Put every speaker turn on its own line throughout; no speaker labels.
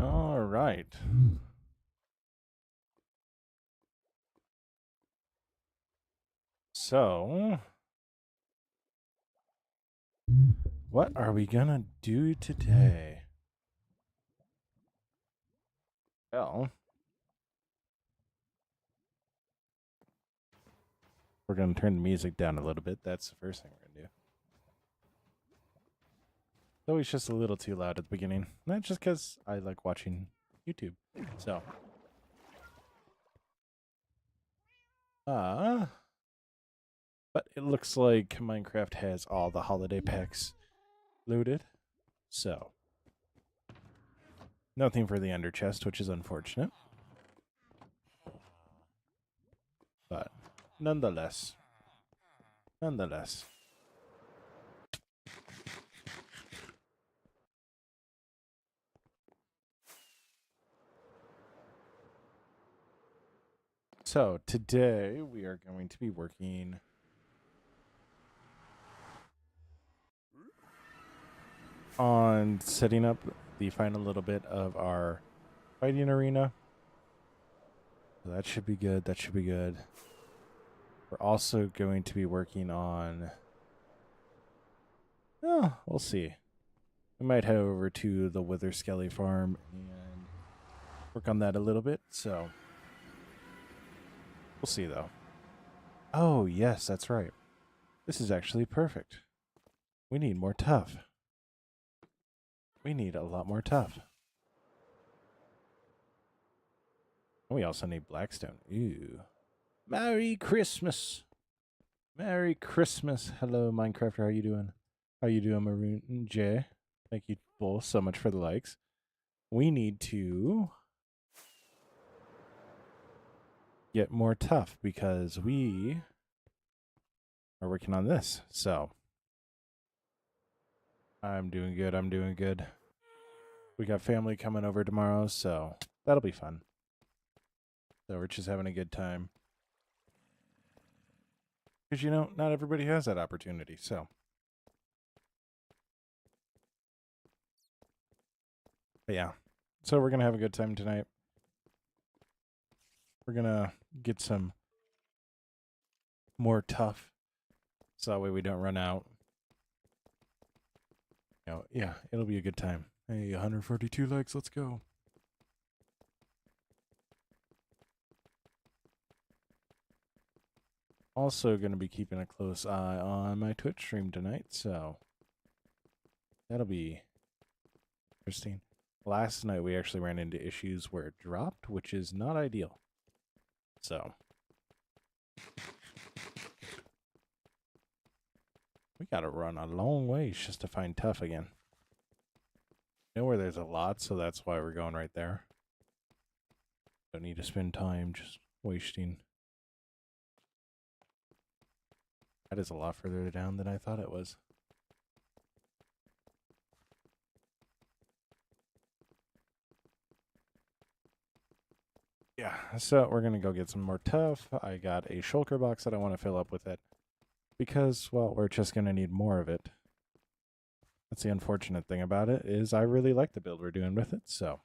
All right. So, what are we gonna do today? Well, we're gonna turn the music down a little bit. That's the first thing we're gonna do. It's always just a little too loud at the beginning. Not just because I like watching YouTube. So, but it looks like Minecraft has all the holiday packs loaded. So, nothing for the ender chest, which is unfortunate. But nonetheless. So today we are going to be working on setting up the final little bit of our fighting arena. So that should be good. That should be good. We're also going to be working on... Oh, we'll see. We might head over to the Wither Skelly farm and work on that a little bit. So we'll see, though. Oh, yes, that's right. This is actually perfect. We need more tough. We need a lot more tough. We also need Blackstone. Ooh. Merry Christmas. Merry Christmas. Hello, Minecrafter. How you doing? How you doing, Maroon and Jay? Thank you both so much for the likes. We need to get more tough because we are working on this. So I'm doing good. I'm doing good. We got family coming over tomorrow, so that'll be fun. So we're just having a good time. Because, not everybody has that opportunity, so. But yeah. So we're going to have a good time tonight. We're going to get some more tough so that way we don't run out. Yeah, it'll be a good time. Hey, 142 likes. Let's go. Also going to be keeping a close eye on my Twitch stream tonight, so that'll be interesting. Last night we actually ran into issues where it dropped, which is not ideal. So we got to run a long ways just to find tough again. Where there's a lot, so that's why we're going right there. Don't need to spend time just wasting. That is a lot further down than I thought it was. Yeah, so we're going to go get some more tough. I got a shulker box that I want to fill up with it. Because, well, we're just going to need more of it. That's the unfortunate thing about it, is I really like the build we're doing with it, so.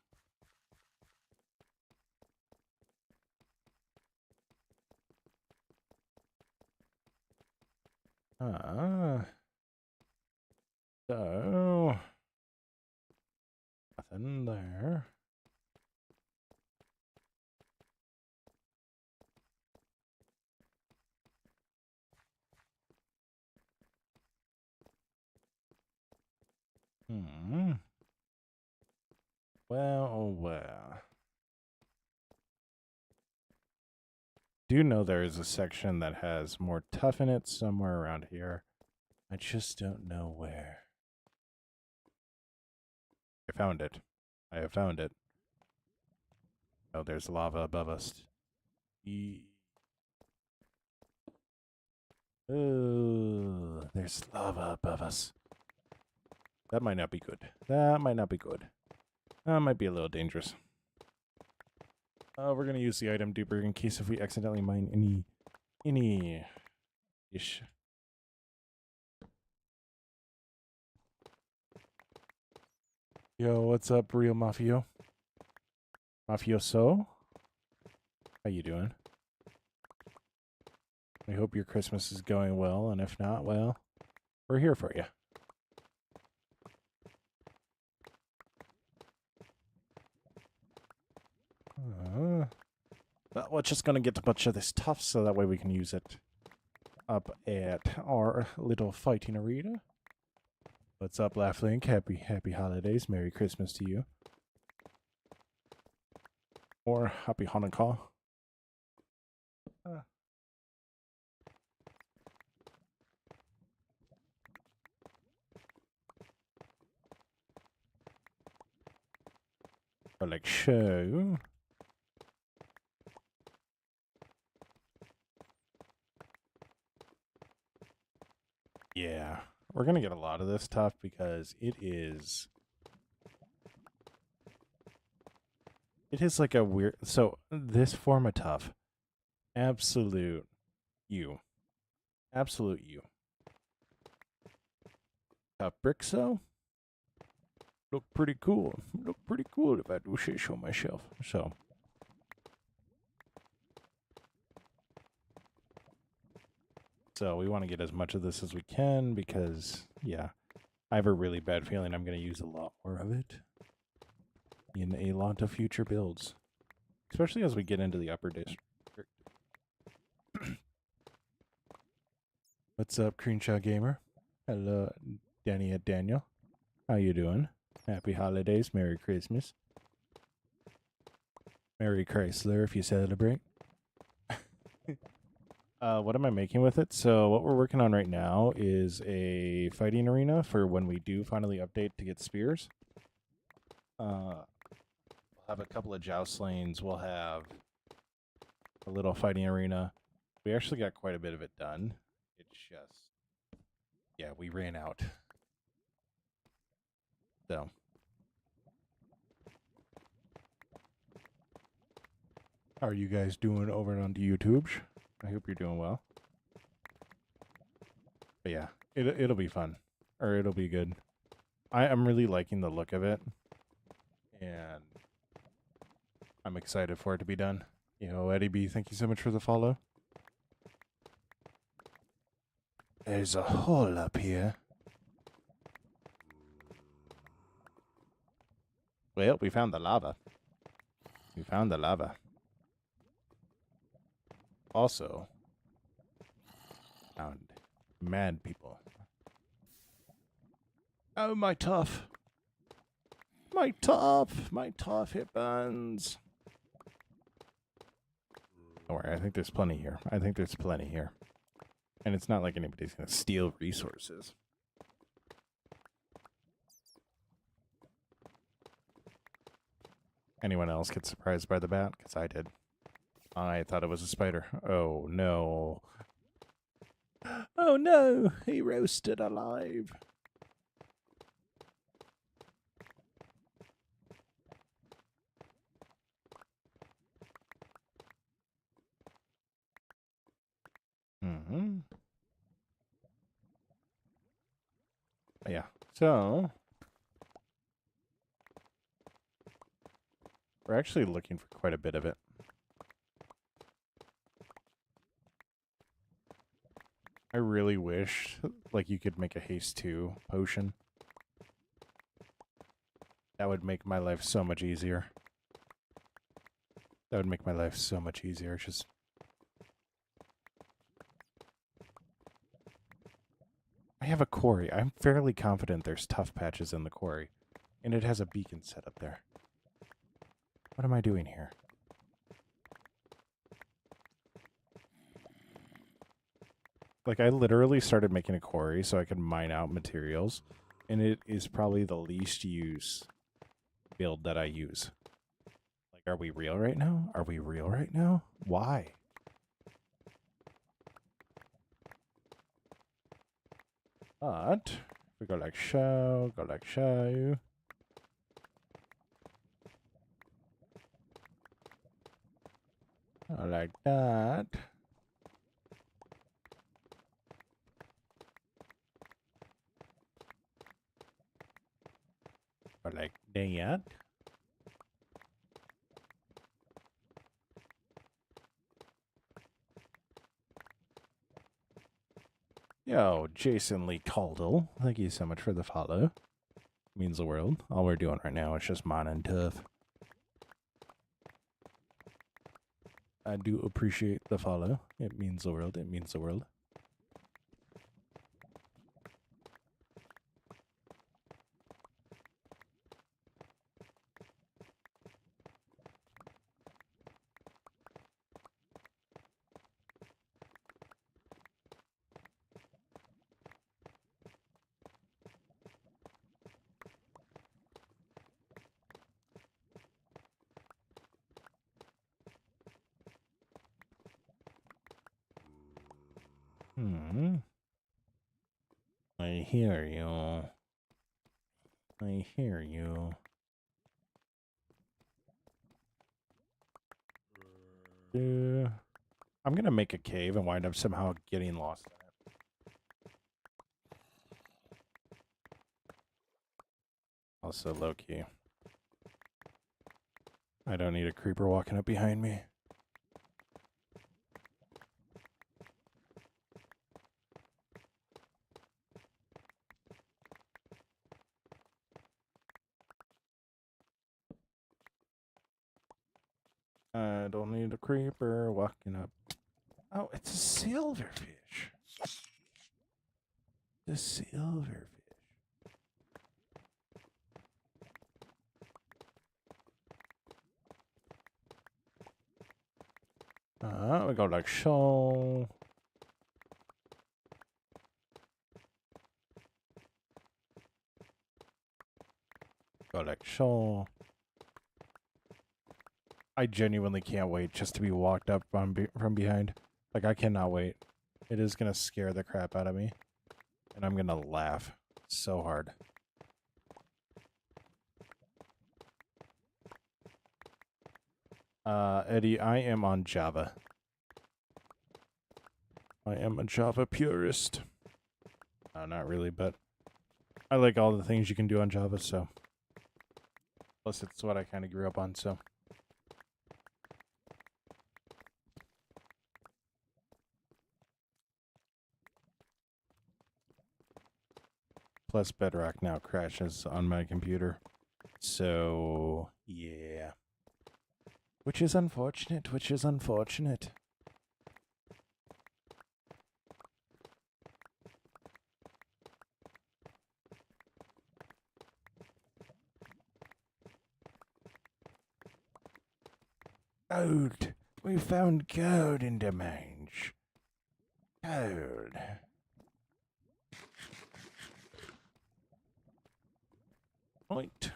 So. Nothing there. Well. Do know there is a section that has more tough in it somewhere around here. I just don't know where. I found it. I have found it. Oh, there's lava above us. Oh, there's lava above us. That might not be good. That might not be good. That might be a little dangerous. We're gonna use the item duper in case if we accidentally mine any ish. Yo, what's up, Real Mafio? Mafioso, how you doing? I hope your Christmas is going well, and if not, well, we're here for you. Well, we're just gonna get a bunch of this stuff so that way we can use it up at our little fighting arena. What's up, Laughlink? Happy holidays. Merry Christmas to you. Or Happy Hanukkah. Or like show. Yeah, we're gonna get a lot of this stuff because it is like a weird. So this form of tough, absolute you. Tough Brixo look pretty cool. Look pretty cool if I do say so myself. So we want to get as much of this as we can because, yeah, I have a really bad feeling I'm going to use a lot more of it in a lot of future builds, especially as we get into the upper district. What's up, Creenshaw Gamer? Hello, Danny and Daniel. How you doing? Happy holidays. Merry Christmas. Merry Chrysler if you celebrate. What am I making with it? So what we're working on right now is a fighting arena for when we do finally update to get spears. We'll have a couple of joust lanes. We'll have a little fighting arena. We actually got quite a bit of it done. It's just, yeah, we ran out. So. How are you guys doing over on the YouTubes? I hope you're doing well. But yeah, it'll be fun. Or it'll be good. I'm really liking the look of it. And I'm excited for it to be done. Eddie B, thank you so much for the follow. There's a hole up here. Well, we found the lava. Also, found mad people. Oh, my tough. My tough, it burns. Don't worry, I think there's plenty here. And it's not like anybody's going to steal resources. Anyone else get surprised by the bat? Because I did. I thought it was a spider. Oh, no. Oh, no. He roasted alive. Mm-hmm. Yeah. So we're actually looking for quite a bit of it. I really wish, like, you could make a haste 2 potion. That would make my life so much easier. Just I have a quarry. I'm fairly confident there's tough patches in the quarry. And it has a beacon set up there. What am I doing here? Like, I literally started making a quarry so I could mine out materials. And it is probably the least used build that I use. Like, are we real right now? Why? But we go like show. Like that. Or like that. Yo, Jason Lee Caldwell, thank you so much for the follow. Means the world. All we're doing right now is just mining tough. I do appreciate the follow. It means the world. It means the world. I hear you. I hear you. I'm gonna make a cave and wind up somehow getting lost in it. Also low key. I don't need a creeper walking up behind me. I don't need a creeper walking up. Oh, it's a silverfish. The silverfish. We go like so. Go like so. I genuinely can't wait just to be walked up from behind. Like, I cannot wait. It is going to scare the crap out of me. And I'm going to laugh so hard. Eddie, I am on Java. I am a Java purist. No, not really, but I like all the things you can do on Java, so. Plus, it's what I kind of grew up on, so. Plus, Bedrock now crashes on my computer. So, yeah. Which is unfortunate, which is unfortunate. Gold. We found gold in the mange. Gold. Point.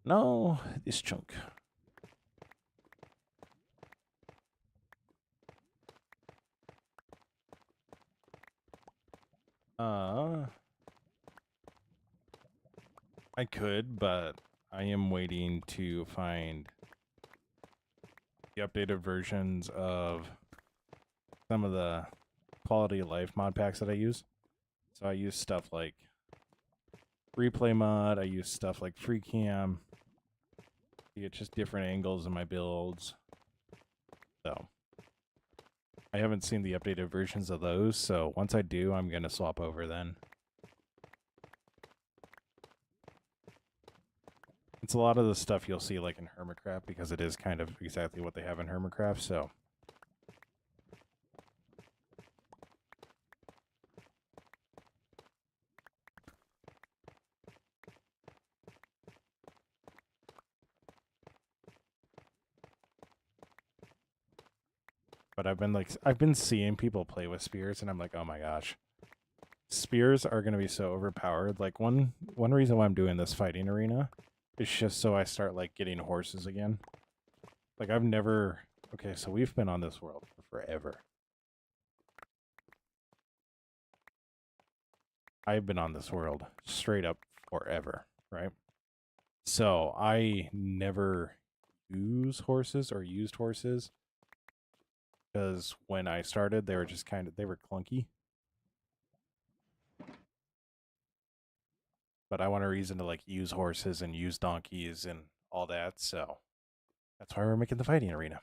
No, this chunk. I could, but I am waiting to find the updated versions of some of the quality of life mod packs that I use. So I use stuff like replay mod, I use stuff like free cam. You get just different angles in my builds. So I haven't seen the updated versions of those, so once I do, I'm gonna swap over then. It's a lot of the stuff you'll see like in Hermitcraft because it is kind of exactly what they have in Hermitcraft, so. But I've been seeing people play with spears and I'm like, oh my gosh. Spears are gonna be so overpowered. Like one reason why I'm doing this fighting arena is just so I start like getting horses again. Like I've never okay, so we've been on this world for forever. I've been on this world straight up forever, right? So I never use horses or used horses because when I started, they were just they were clunky. But I want a reason to like use horses and use donkeys and all that, so that's why we're making the fighting arena.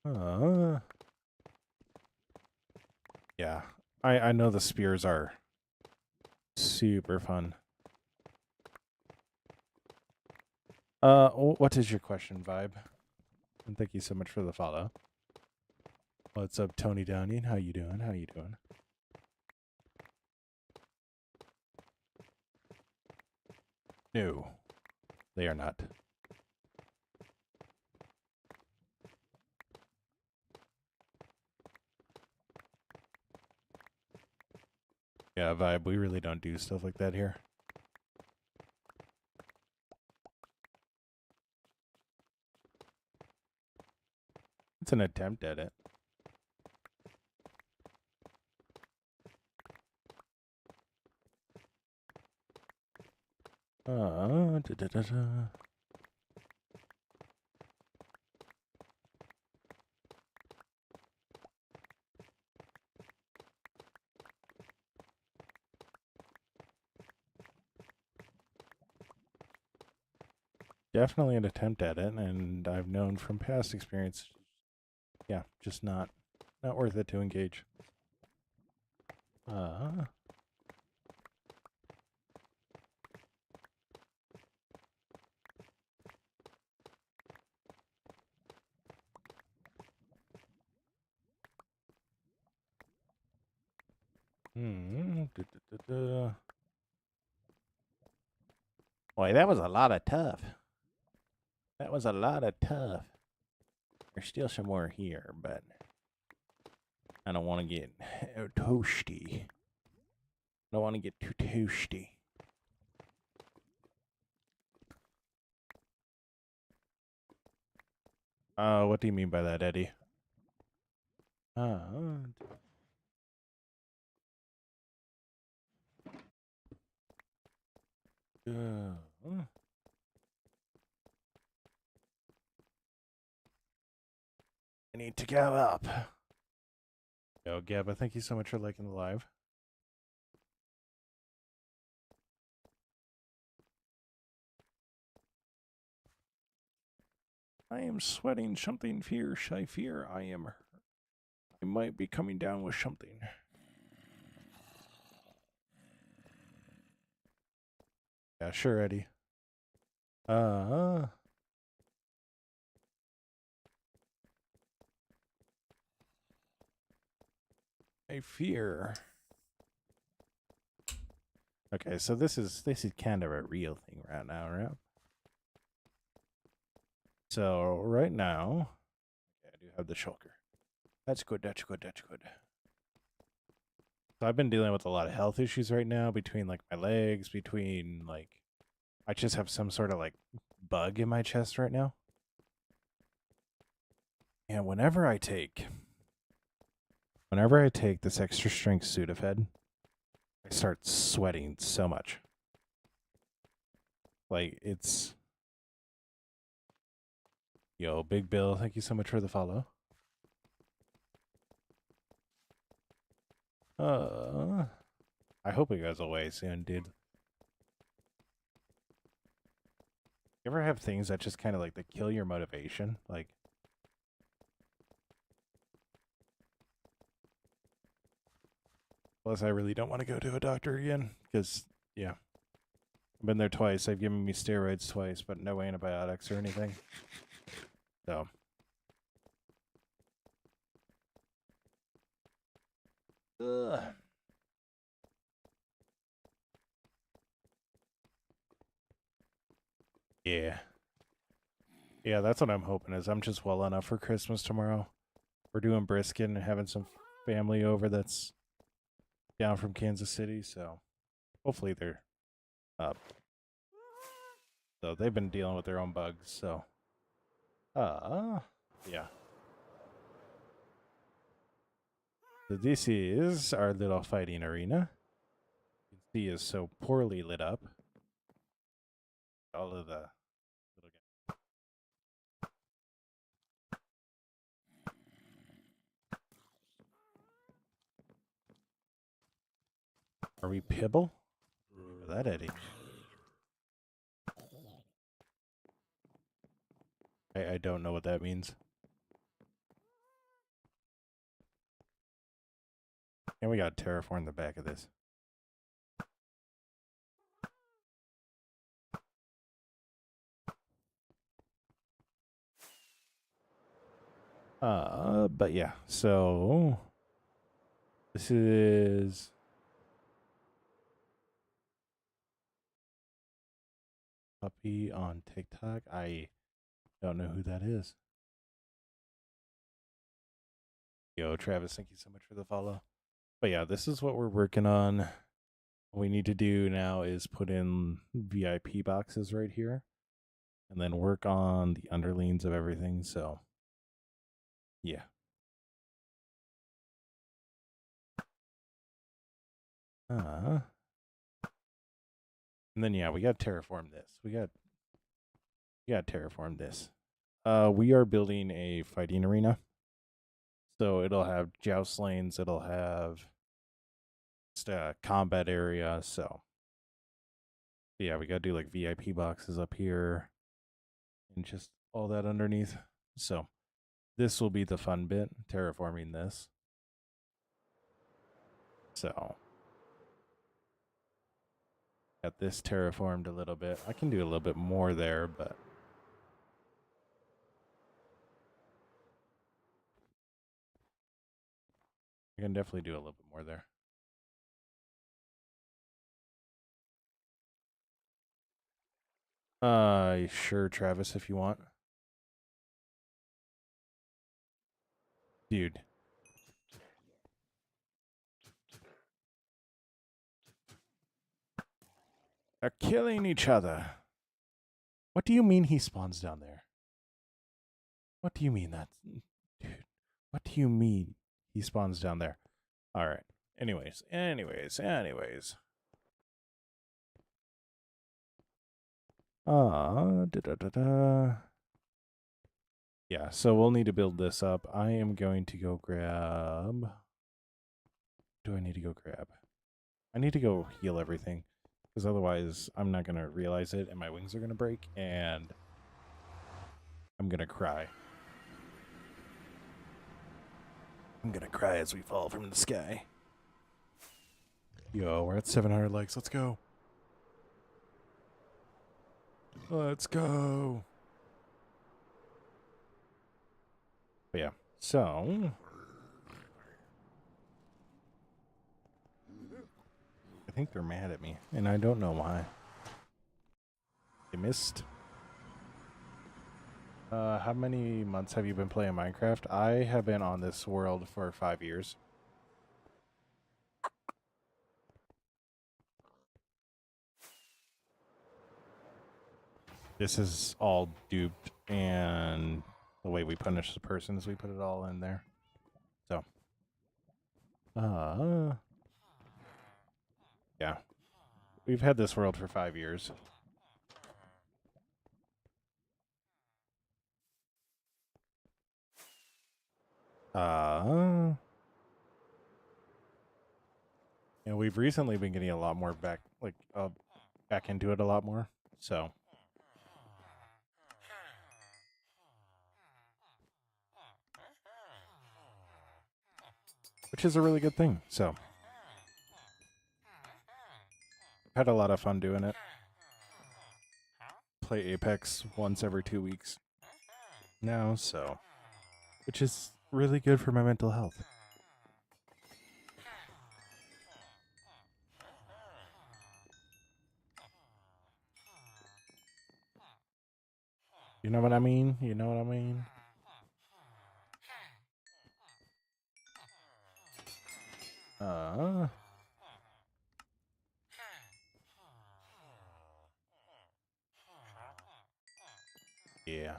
Yeah. I know the spears are super fun. What is your question, Vibe? And thank you so much for the follow. What's up, Tony Downing? How you doing? How you doing? No, they are not. Yeah, Vibe, we really don't do stuff like that here. It's an attempt at it. Da, da, da, da. Definitely an attempt at it, and I've known from past experience, yeah, just not worth it to engage. Da, da, da, da. Boy, that was a lot of tough. That was a lot of tough. There's still some more here, but I don't want to get toasty. I don't want to get too toasty. What do you mean by that, Eddie? I need to go up. Yo, Gabba, thank you so much for liking the live. I am sweating something fierce. I fear I might be coming down with something. Yeah, sure, Eddie. I fear. Okay, so this is kind of a real thing right now, right? So right now, I do have the shulker. That's good. That's good. That's good. So I've been dealing with a lot of health issues right now between like my legs, between like I just have some sort of like bug in my chest right now. And whenever I take this extra strength Sudafed, I start sweating so much. Like it's Yo, Big Bill, thank you so much for the follow. I hope it goes away soon, dude. You ever have things that just kind of like that kill your motivation? Like, plus I really don't want to go to a doctor again because, yeah, I've been there twice. They've given me steroids twice, but no antibiotics or anything. So. Ugh. Yeah. Yeah, that's what I'm hoping is I'm just well enough for Christmas tomorrow. We're doing brisket and having some family over that's down from Kansas City, so hopefully they're up. So they've been dealing with their own bugs, so yeah. So this is our little fighting arena. You can see is so poorly lit up. All of the little Are we Pibble? That Eddie. I don't know what that means. And we got terraform the back of this. But yeah, so this is Puppy on TikTok. I don't know who that is. Yo, Travis, thank you so much for the follow. But yeah, this is what we're working on. What we need to do now is put in VIP boxes right here and then work on the underleans of everything. So, yeah. And then yeah, we got to terraform this. We got to terraform this. We are building a fighting arena. So it'll have joust lanes, it'll have just a combat area. So yeah, we gotta do like VIP boxes up here and just all that underneath. So this will be the fun bit, terraforming this. So got this terraformed a little bit. I can do a little bit more there, but I can definitely do a little bit more there. Sure, Travis, if you want. Dude. They're killing each other. What do you mean he spawns down there? What do you mean that? Dude, what do you mean he spawns down there? All right. Anyways. Yeah, so we'll need to build this up. I am going to go grab... What do I need to go grab? I need to go heal everything, because otherwise I'm not going to realize it and my wings are going to break and I'm going to cry. I'm going to cry as we fall from the sky. Yo, we're at 700 likes. Let's go. Let's go. But yeah, so... I think they're mad at me, and I don't know why. They missed. How many months have you been playing Minecraft? I have been on this world for 5 years. This is all duped, and the way we punish the person is we put it all in there. So, yeah. We've had this world for 5 years. And we've recently been getting a lot more back into it a lot more. So, which is a really good thing. So, had a lot of fun doing it. Play Apex once every 2 weeks now, so, which is really good for my mental health. You know what I mean? You know what I mean? Yeah.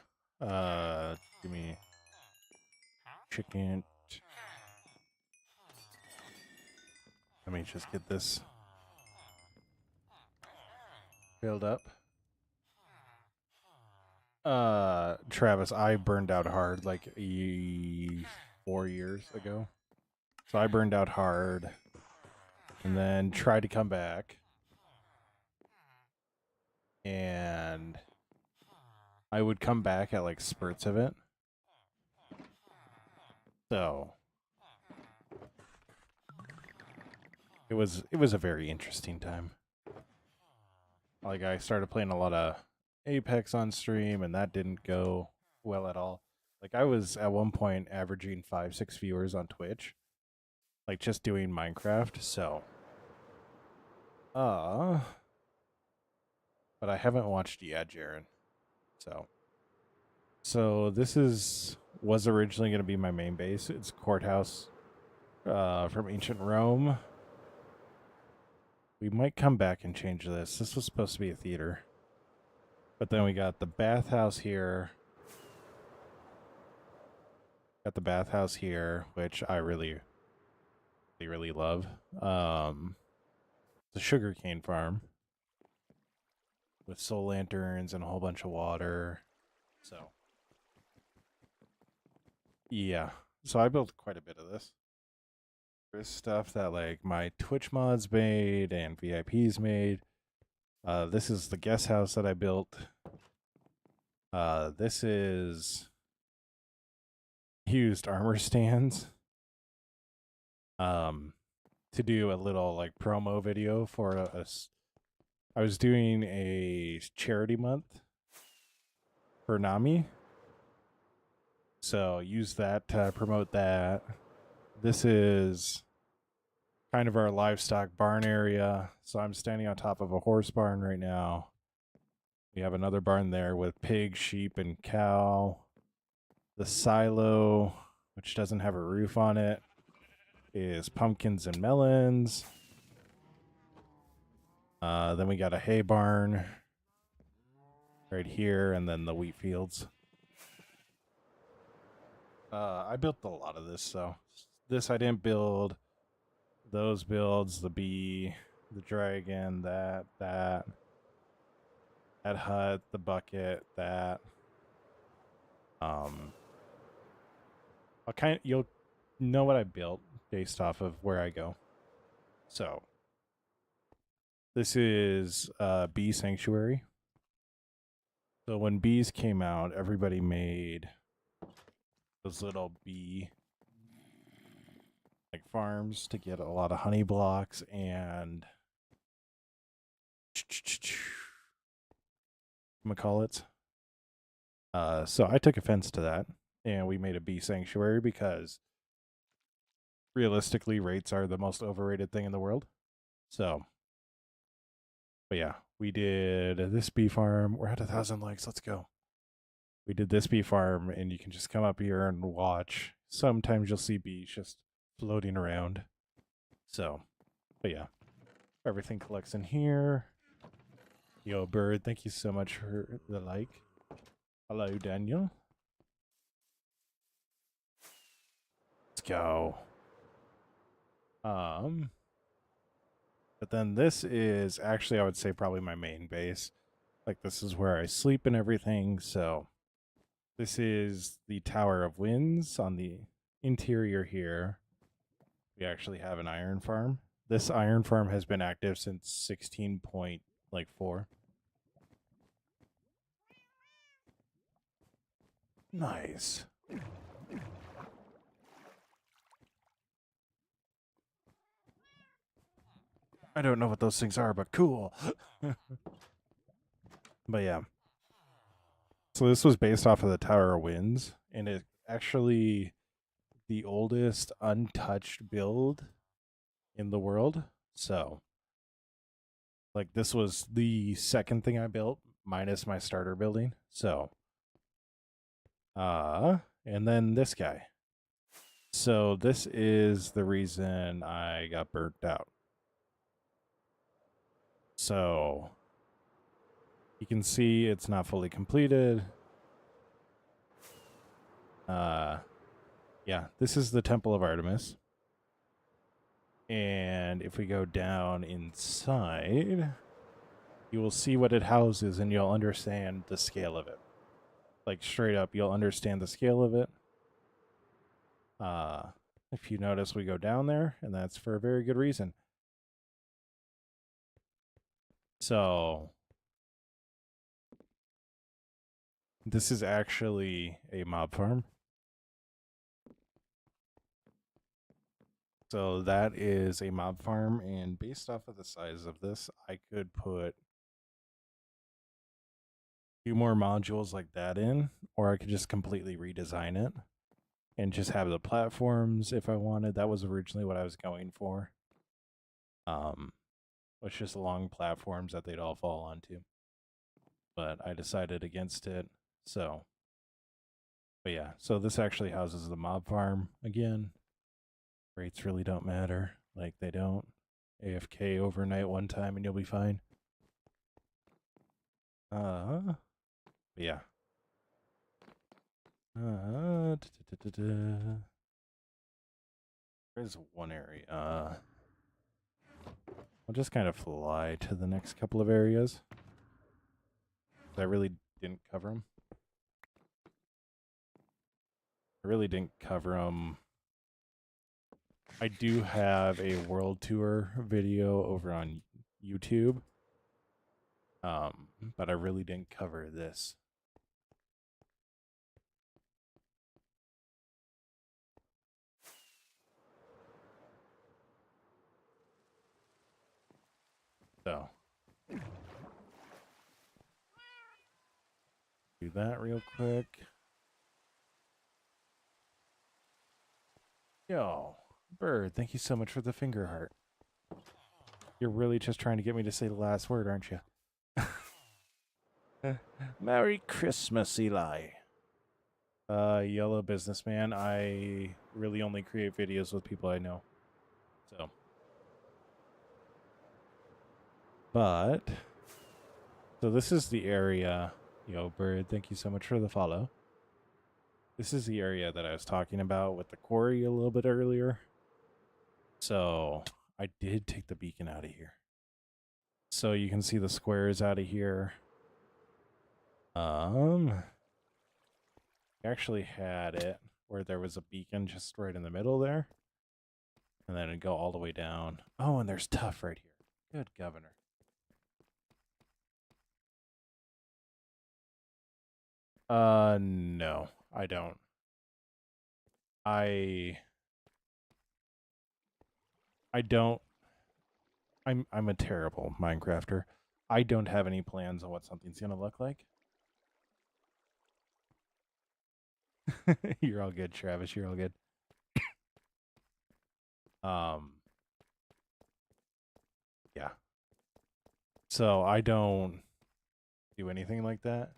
Give me chicken. Let me just get this filled up. Travis, I burned out hard like 4 years ago. So I burned out hard and then tried to come back. And I would come back at like spurts of it. So it was a very interesting time. Like I started playing a lot of Apex on stream, and that didn't go well at all. Like I was at one point averaging 5-6 viewers on Twitch, like just doing Minecraft. So, but I haven't watched yet, Jaren. So this was originally going to be my main base. It's a courthouse from ancient Rome. We might come back and change this. This was supposed to be a theater. But then we got the bathhouse here. Got the bathhouse here, which I really love. The sugarcane farm with soul lanterns and a whole bunch of water. So, yeah. So I built quite a bit of this. There's stuff that like my Twitch mods made and VIPs made. This is the guest house that I built. This is used armor stands to do a little like promo video for us. I was doing a charity month for Nami, so use that to promote that. This is kind of our livestock barn area. So I'm standing on top of a horse barn right now. We have another barn there with pig, sheep, and cow. The silo, which doesn't have a roof on it, is pumpkins and melons. Then we got a hay barn right here, and then the wheat fields. I built a lot of this, so this I didn't build. Those builds, the bee, the dragon, that hut, the bucket, that. You'll know what I built based off of where I go. So this is bee sanctuary. So when bees came out, everybody made those little bee like farms to get a lot of honey blocks and McCall so I took offense to that, and we made a bee sanctuary because realistically rates are the most overrated thing in the world. So, but yeah, we did this bee farm. We're at 1,000 likes. Let's go. We did this bee farm, and you can just come up here and watch. Sometimes you'll see bees just floating around. So, but yeah, everything collects in here. Yo, Bird, thank you so much for the like. Hello, Daniel. Let's go. But then this is actually, I would say, probably my main base. Like, this is where I sleep and everything. So this is the Tower of Winds on the interior here. We actually have an iron farm. This iron farm has been active since 16.4. Nice. I don't know what those things are, but cool. But yeah. So this was based off of the Tower of Winds, and it actually the oldest untouched build in the world. So like this was the second thing I built minus my starter building. So and then this guy. So this is the reason I got burnt out. So you can see it's not fully completed. Yeah, this is the Temple of Artemis. And if we go down inside, you will see what it houses and you'll understand the scale of it. Like straight up, you'll understand the scale of it. If you notice, we go down there, and that's for a very good reason. So this is actually a mob farm. So that is a mob farm, and based off of the size of this, I could put 2 more modules like that in, or I could just completely redesign it and just have the platforms if I wanted. That was originally what I was going for. Which just long platforms that they'd all fall onto. But I decided against it. So, but yeah, so this actually houses the mob farm again. Rates really don't matter. Like they don't. AFK overnight one time and you'll be fine. But yeah. There's one area. I'll just kind of fly to the next couple of areas. I really didn't cover them. I do have a world tour video over on YouTube. But I really didn't cover this. So do that real quick. Yo, Bird, thank you so much for the finger heart. You're really just trying to get me to say the last word, aren't you? Merry Christmas, Eli. Yellow businessman. I really only create videos with people I know. So this is the area. Yo, Bird, thank you so much for the follow. This is the area that I was talking about with the quarry a little bit earlier. So I did take the beacon out of here. So you can see the squares out of here. Actually had it where there was a beacon just right in the middle there. And then it'd go all the way down. Oh, and there's Tough right here. Good governor. No, I don't. I don't. I'm a terrible Minecrafter. I don't have any plans on what something's gonna look like. You're all good, Travis. You're all good. Yeah. So I don't do anything like that.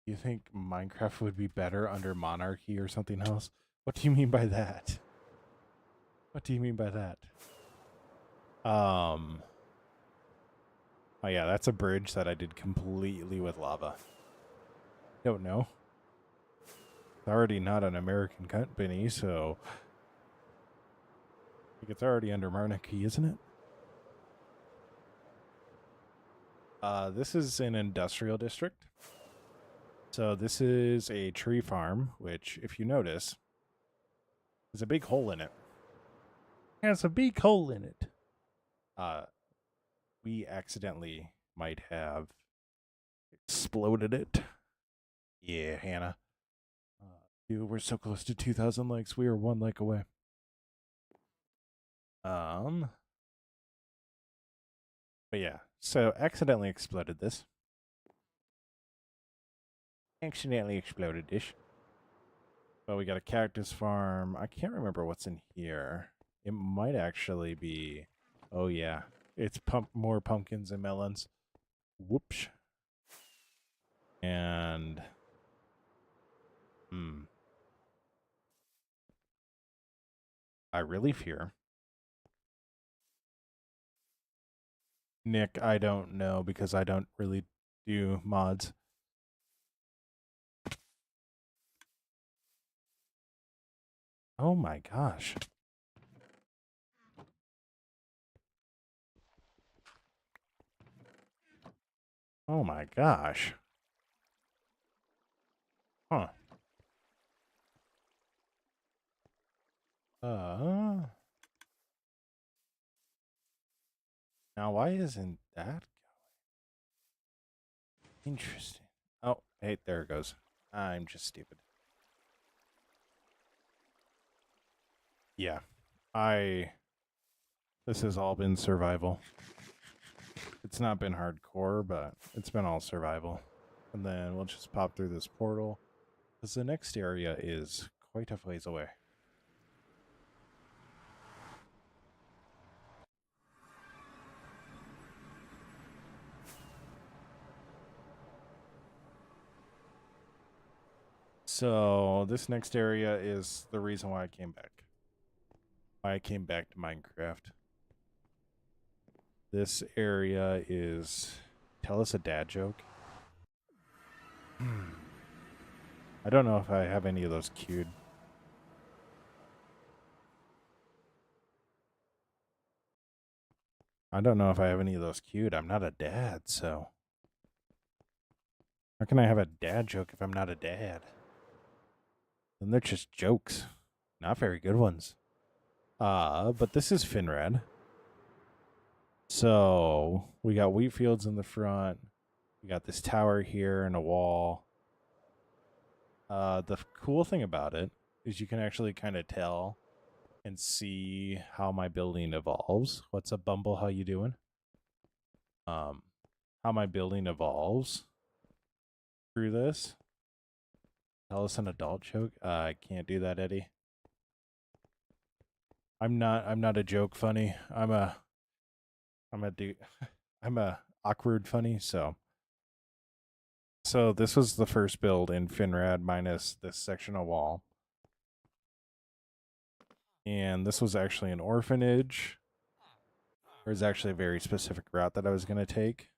You think Minecraft would be better under monarchy or something else? What do you mean by that? What do you mean by that? Oh yeah, that's a bridge that I did completely with lava. Don't know. It's already not an American company, so I think it's already under monarchy, isn't it? This is an industrial district. So this is a tree farm, which, if you notice, there's a big hole in it. There's a big hole in it. We accidentally might have exploded it. Yeah, Hannah. Dude, we're so close to 2,000 likes. We are 1 like away. But yeah, so accidentally exploded this. Accidentally exploded this. But we got a cactus farm. I can't remember what's in here. It might actually be. Oh yeah, it's more pumpkins and melons. Whoops. And I really fear. Nick, I don't know because I don't really do mods. Oh my gosh. Oh my gosh. Huh. Now why isn't that going? Interesting. Oh, hey, there it goes. I'm just stupid. Yeah. This has all been survival. It's not been hardcore, but it's been all survival. And then we'll just pop through this portal, because the next area is quite a ways away. So this next area is the reason why I came back. Why I came back to Minecraft. This area is... Tell us a dad joke. I don't know if I have any of those queued. I don't know if I have any of those queued. I'm not a dad, so... How can I have a dad joke if I'm not a dad? Then they're just jokes. Not very good ones. But this is Finrad. So, we got wheat fields in the front. We got this tower here and a wall. The cool thing about it is you can actually kind of tell and see how my building evolves. What's up, Bumble? How you doing? How my building evolves through this. Tell us an adult joke. I can't do that, Eddie. I'm not a joke funny. I'm a awkward funny, so this was the first build in Finrad minus this section of wall. And this was actually an orphanage. There's actually a very specific route that I was going to take.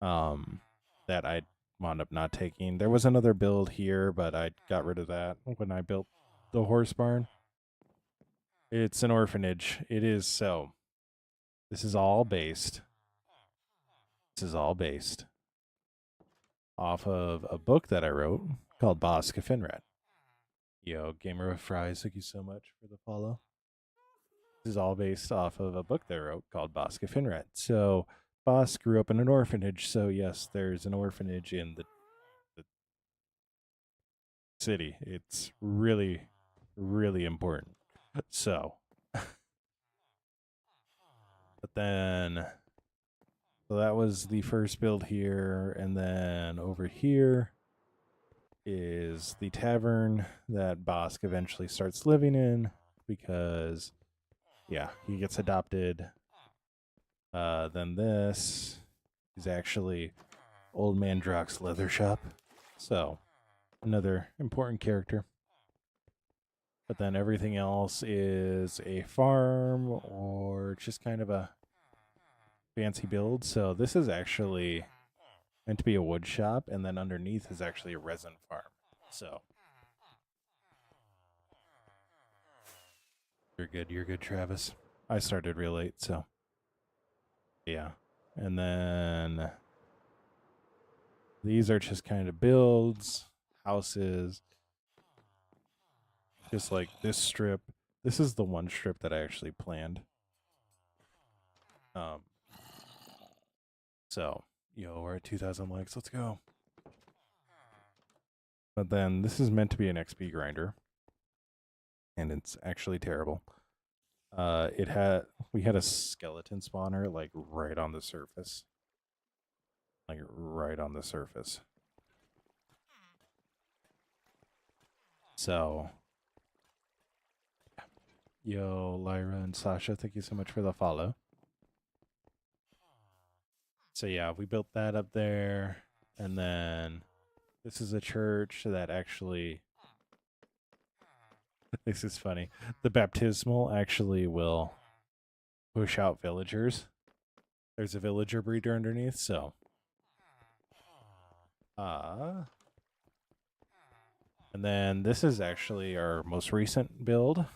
That I wound up not taking. There was another build here, but I got rid of that when I built the horse barn. It's an orphanage. It is so. This is all based off of a book that I wrote called Bossk of Finrad. Yo, Gamer of Fries, thank you so much for the follow. This is all based off of a book that I wrote called Bossk of Finrad. So Bossk grew up in an orphanage, so yes, there's an orphanage in the city. It's really, really important. So, but then, so that was the first build here, and then over here is the tavern that Bossk eventually starts living in because, yeah, he gets adopted. Then this is actually Old Man Drock's leather shop. So, another important character. But then everything else is a farm or just kind of a fancy build. So this is actually meant to be a wood shop, and then underneath is actually a resin farm. So you're good, Travis. I started real late, so yeah. And then these are just kind of builds, houses. Just like this strip. This is the one strip that I actually planned. So, yo, we're at 2,000 likes. Let's go. But then this is meant to be an XP grinder, and it's actually terrible. We had a skeleton spawner like right on the surface. Like right on the surface. So, yo, Lyra and Sasha, thank you so much for the follow. So yeah, we built that up there, and then this is a church that actually. This is funny. The baptismal actually will push out villagers. There's a villager breeder underneath, so. And then this is actually our most recent build.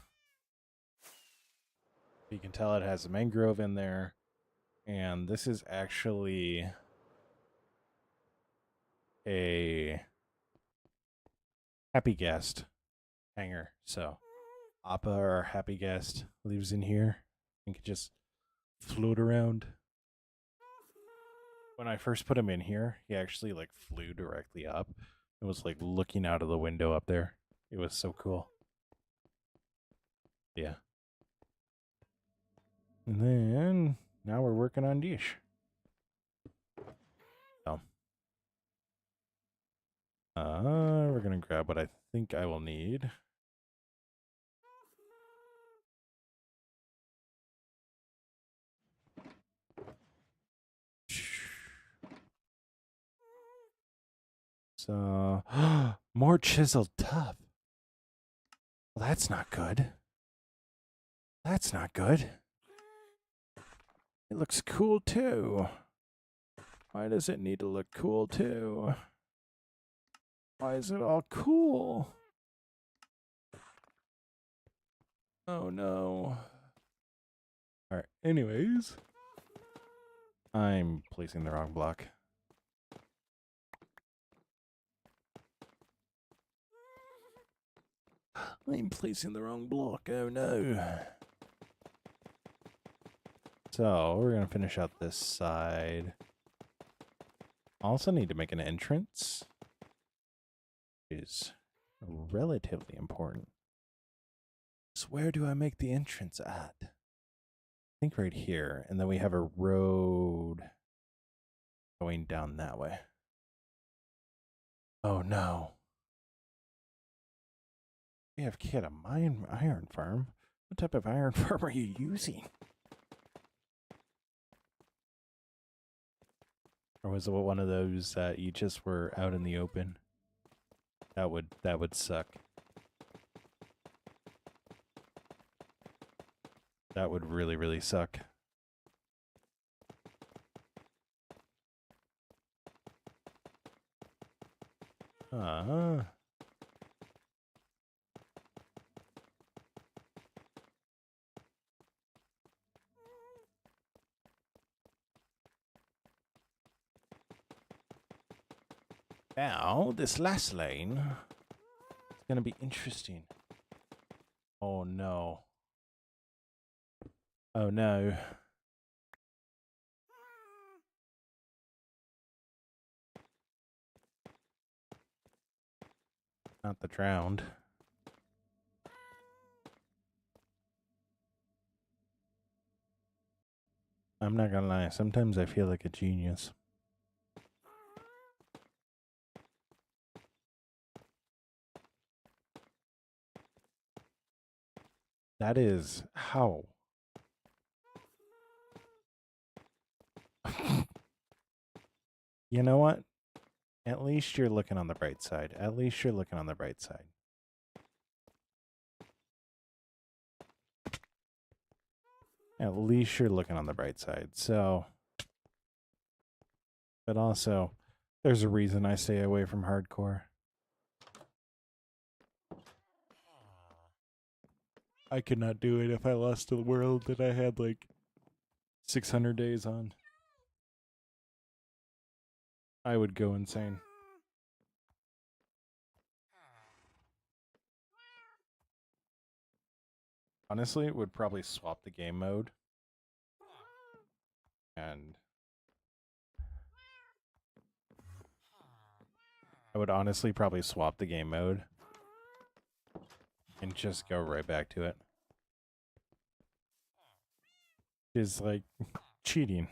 You can tell it has a mangrove in there. And this is actually a happy guest hangar. So Appa, our happy guest, lives in here and can just float around. When I first put him in here, he actually like flew directly up and was like looking out of the window up there. It was so cool. Yeah. And then now we're working on dish. So, we're gonna grab what I think I will need. So, more chiseled tuff. Well, that's not good. That's not good. It looks cool too. Why does it need to look cool too? Why is it all cool? Oh no. Alright, anyways. I'm placing the wrong block. I'm placing the wrong block, oh no. So, we're gonna finish out this side. Also need to make an entrance. Which is relatively important. So where do I make the entrance at? I think right here. And then we have a road going down that way. Oh no. We have kid a iron farm. What type of iron farm are you using? Or was it one of those that you just were out in the open? That would suck. That would really, really suck. Now, this last lane is going to be interesting. Oh, no. Oh, no. Not the drowned. I'm not gonna lie, sometimes I feel like a genius. That is how. You know what? At least you're looking on the bright side. At least you're looking on the bright side. At least you're looking on the bright side. So, but also, there's a reason I stay away from hardcore. I could not do it if I lost a world that I had like 600 days on. I would go insane. Honestly, would probably swap the game mode. And I would honestly probably swap the game mode and just go right back to it. Is like cheating.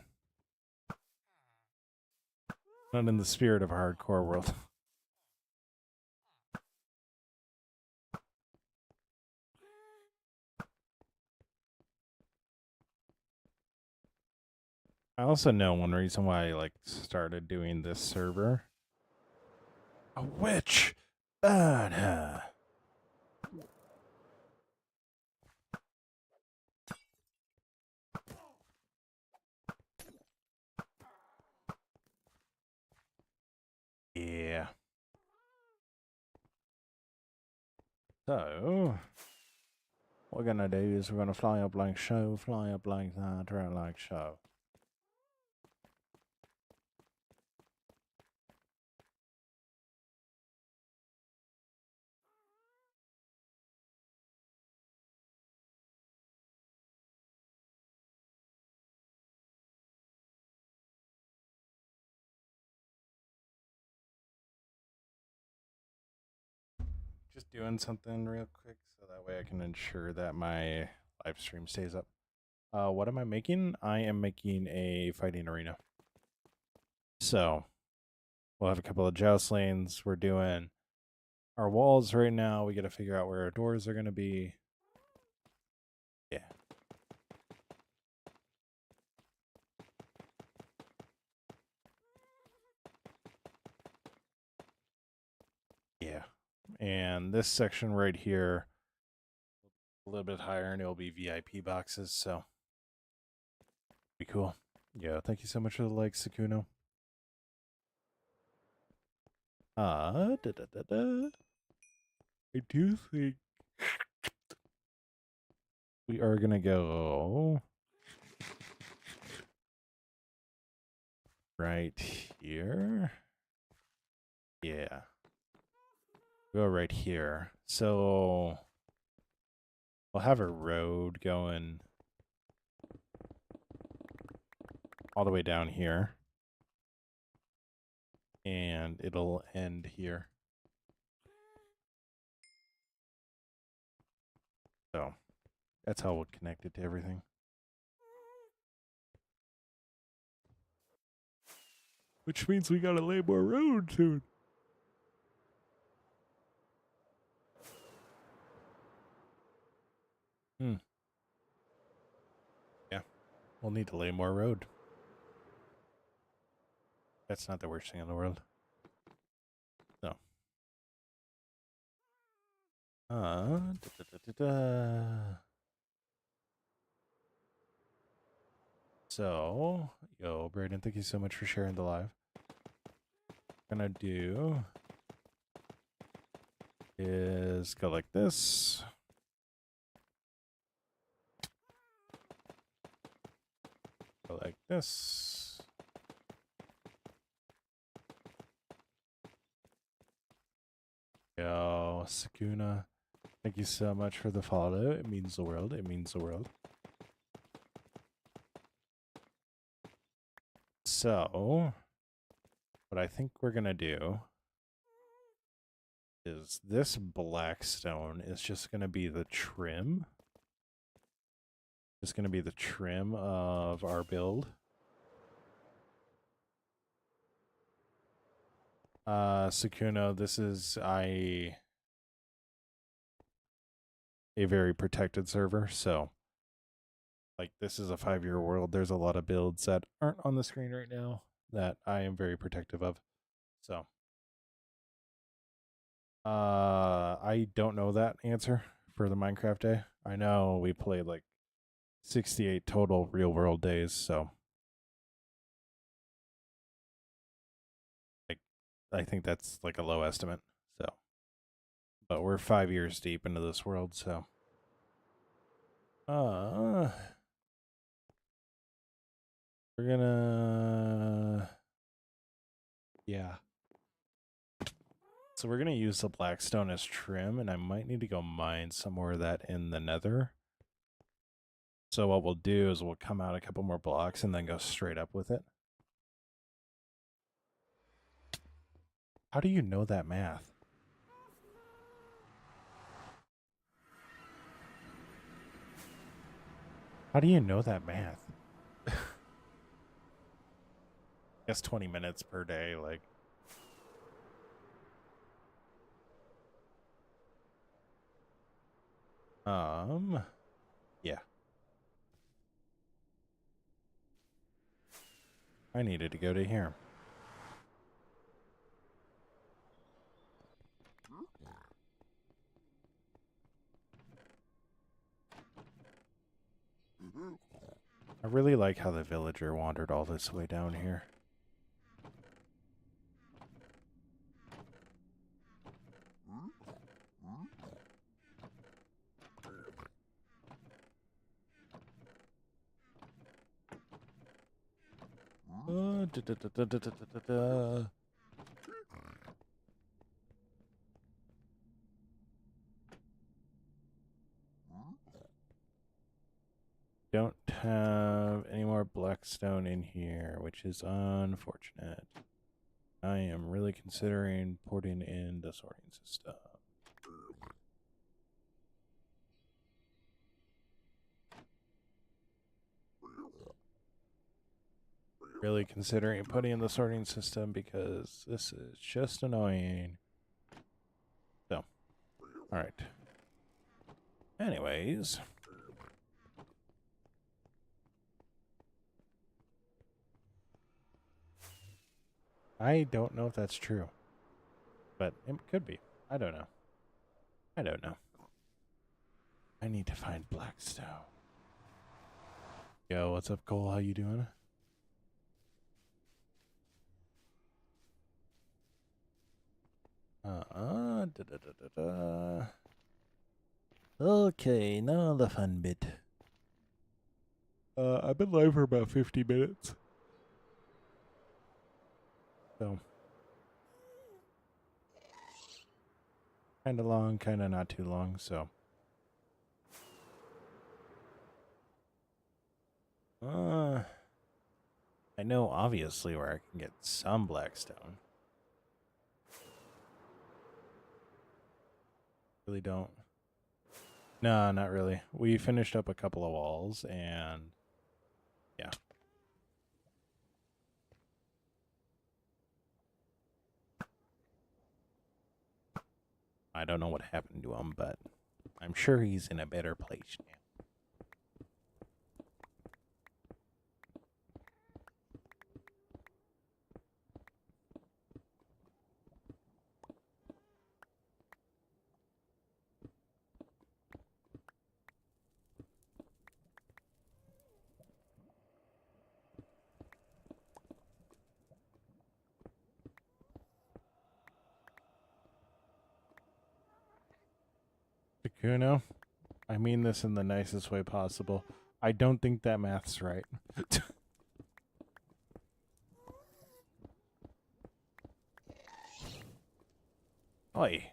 Not in the spirit of a hardcore world. I also know one reason why I like started doing this server. A witch! Burn her! Yeah. So, what we're gonna do is we're gonna fly up like so, fly up like that, right like so. Just doing something real quick so that That way I can ensure that my live stream stays up. What am I making? I am making a fighting arena. So we'll have a couple of joust lanes. We're doing our walls right now. We got to figure out where our doors are going to be. Yeah. Yeah. And this section right here, a little bit higher, and it'll be VIP boxes. So be cool. Yeah. Thank you so much for the like, Sakuno. I do think we are gonna go right here. Yeah. Go right here. So we'll have a road going all the way down here. And it'll end here. So that's how we'll connect it to everything. Which means we gotta lay more road soon. Yeah. We'll need to lay more road. That's not the worst thing in the world. So. So, yo, Brayden, thank you so much for sharing the live. Gonna do is go like this. Go like this. Yo, Sakuna, thank you so much for the follow. It means the world. It means the world. So, what I think we're gonna do is this black stone is just gonna be the trim. It's gonna be the trim of our build. Sakuno, this is a very protected server, so like this is a 5-year world. There's a lot of builds that aren't on the screen right now that I am very protective of. So I don't know that answer for the Minecraft day. I know we played like 68 total real world days, so like I think that's like a low estimate. So but we're 5 years deep into this world, so we're gonna yeah. So we're gonna use the blackstone as trim, and I might need to go mine somewhere of that in the nether. So what we'll do is we'll come out a couple more blocks and then go straight up with it. How do you know that math? How do you know that math? I guess 20 minutes per day, like. Yeah. I needed to go to here. I really like how the villager wandered all this way down here. Don't have any more blackstone in here, which is unfortunate. I am really considering porting in the sorting system. really considering putting in the sorting system because this is just annoying. So, all right. Anyways. I don't know if that's true, but it could be. I don't know. I don't know. I need to find Blackstone. Yo, what's up, Cole? How you doing? Okay, now the fun bit. I've been live for about 50 minutes. So. Kinda long, kinda not too long, so. I know obviously where I can get some Blackstone. Really don't. No, not really. We finished up a couple of walls and yeah. I don't know what happened to him, but I'm sure he's in a better place now. Kuno, I mean this in the nicest way possible. I don't think that math's right. Oi.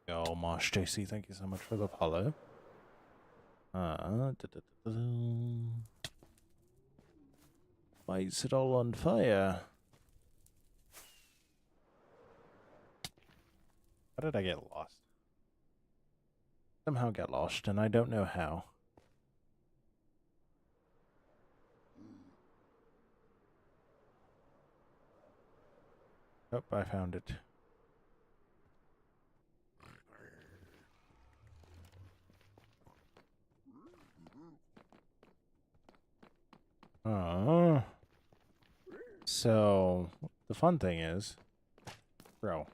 Yo, Mosh JC, thank you so much for the follow. Why is it all on fire? How did I get lost? Somehow got lost, and I don't know how. Oh, I found it. So, the fun thing is... Bro.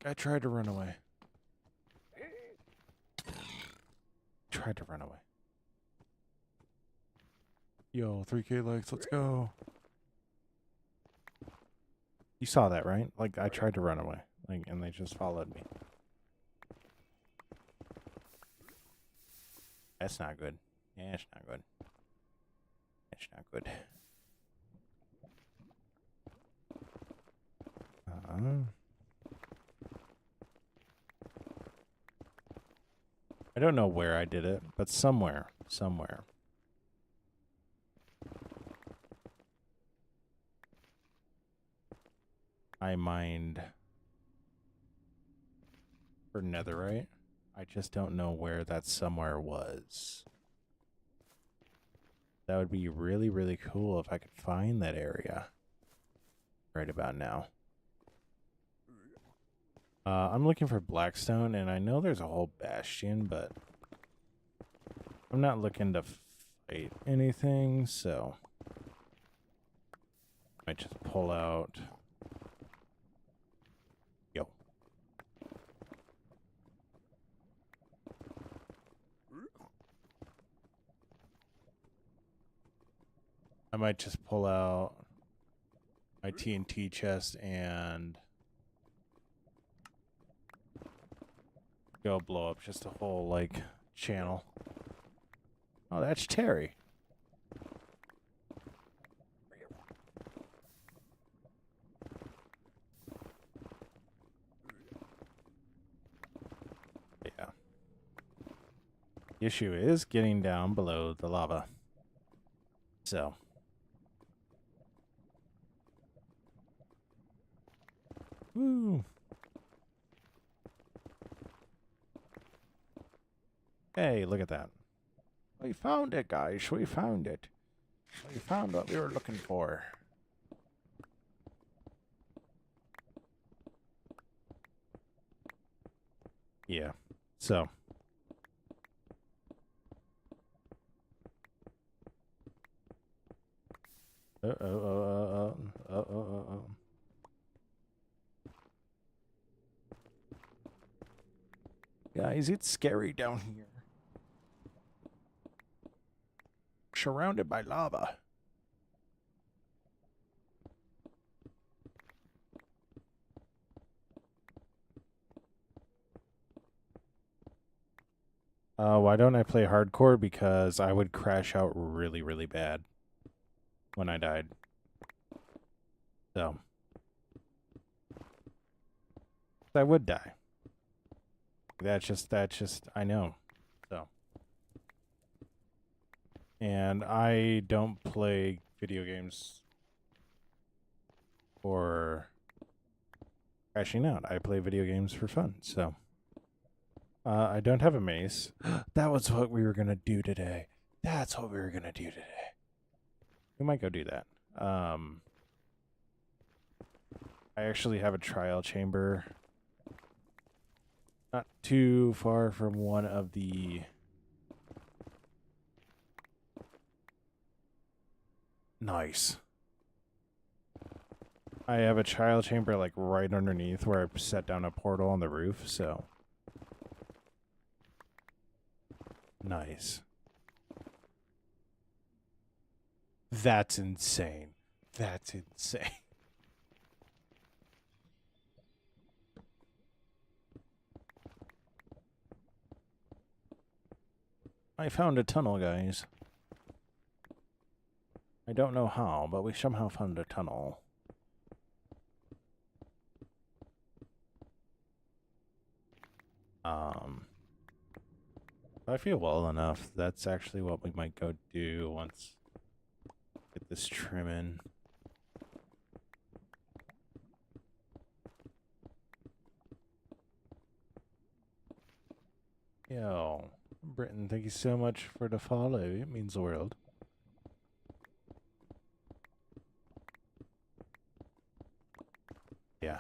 I tried to run away. Tried to run away. Yo, 3K likes, let's go. You saw that, right? Like, I tried to run away. Like, and they just followed me. That's not good. Yeah, it's not good. It's not good. I don't know where I did it, but somewhere. Somewhere. I mined for netherite. I just don't know where that somewhere was. That would be really, really cool if I could find that area right about now. I'm looking for Blackstone, and I know there's a whole bastion, but I'm not looking to fight anything, so I might just pull out. Yo. I might just pull out my TNT chest and go blow up just a whole, like, channel. Oh, that's Terry. issue is getting down below the lava. So. Woo. Hey, look at that. We found it, guys. We found it. We found what we were looking for. Yeah. So. Guys, it's scary down here. Surrounded by lava. Why don't I play hardcore? Because I would crash out really, really bad when I died. So. I would die. That's just, I know. So. And I don't play video games for crashing out. I play video games for fun, so. I don't have a mace. That was what we were going to do today. That's what we were going to do today. We might go do that. I actually have a trial chamber not too far from one of the nice. I have a trial chamber like right underneath where I set down a portal on the roof, so nice. That's insane. That's insane. I found a tunnel, guys. I don't know how, but we somehow found a tunnel. I feel well enough. That's actually what we might go do once get this trim in. Yo, Britton, thank you so much for the follow. It means the world. Yeah.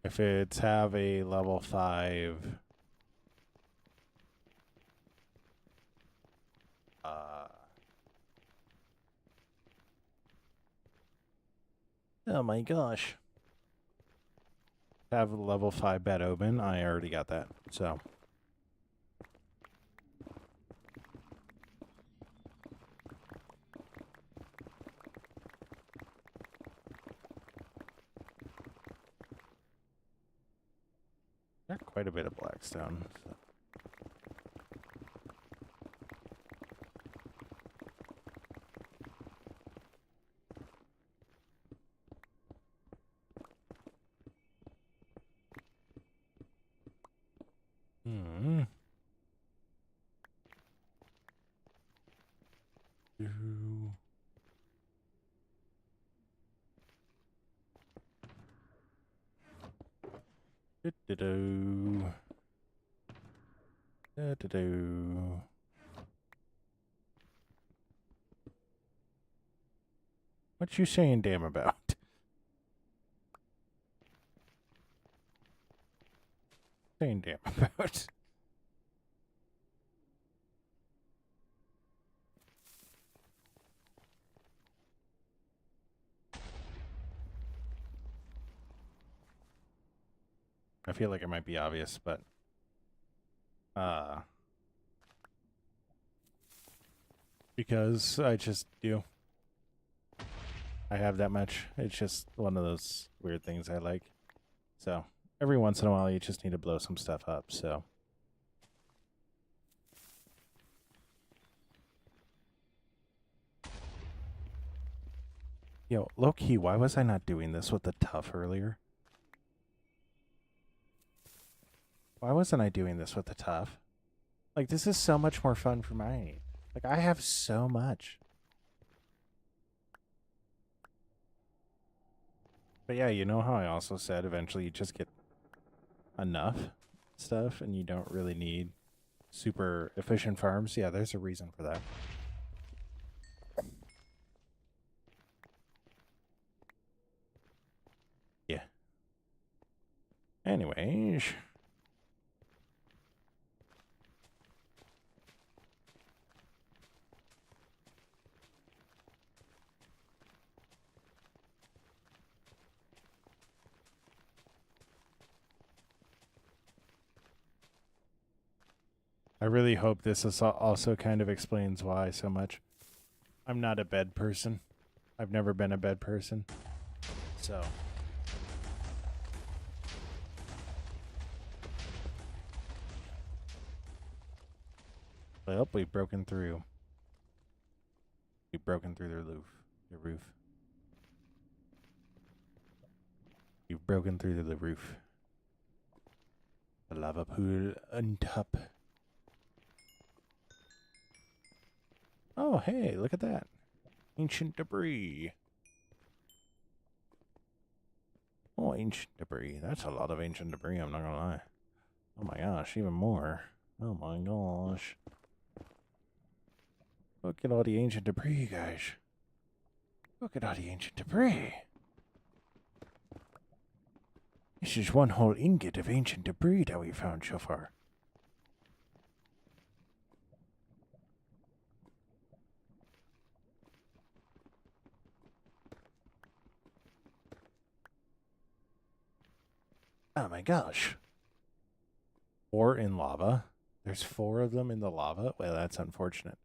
If it's have a level 5 oh my gosh. Have a level 5 bed open. I already got that. So got quite a bit of blackstone. So. Hmm. Do-do-do. Do-do-do. What you saying damn about? Saying damn about? I feel like it might be obvious, but because I just do. I have that much. It's just one of those weird things I like. So every once in a while, you just need to blow some stuff up. So. Yo, low-key, why was I not doing this with the tough earlier? Why wasn't I doing this with the tough? Like, this is so much more fun for me. Like, I have so much. But yeah, you know how I also said eventually you just get enough stuff and you don't really need super efficient farms? Yeah, there's a reason for that. Yeah. Anyways. I really hope this is also kind of explains why so much. I'm not a bed person. I've never been a bed person. So. Well, we've broken through. We've broken through the roof. The roof. You've broken through the roof. The lava pool on top. Oh, hey, look at that. Ancient debris. Oh, ancient debris. That's a lot of ancient debris, I'm not gonna lie. Oh my gosh, even more. Oh my gosh. Look at all the ancient debris, guys. Look at all the ancient debris. This is one whole ingot of ancient debris that we found so far. Oh my gosh. 4 in lava? There's 4 of them in the lava? Well, that's unfortunate.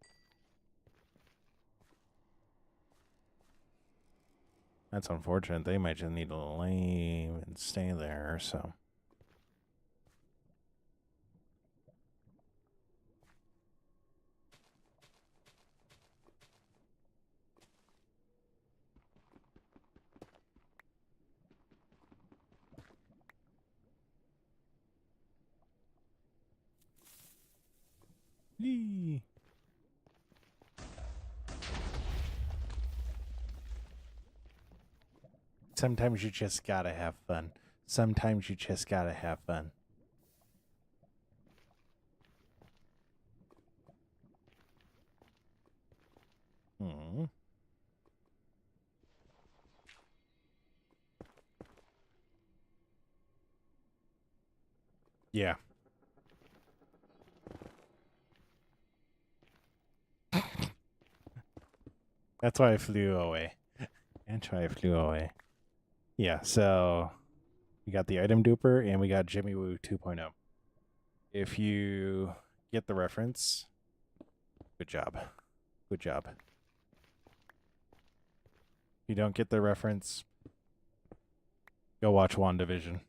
That's unfortunate. They might just need to leave and stay there, so. Yee. Sometimes you just gotta have fun. Sometimes you just gotta have fun. Hmm. Yeah. That's why I flew away. That's why I flew away. Yeah, so we got the item duper and we got Jimmy Woo 2.0. If you get the reference, good job. Good job. If you don't get the reference, go watch WandaVision.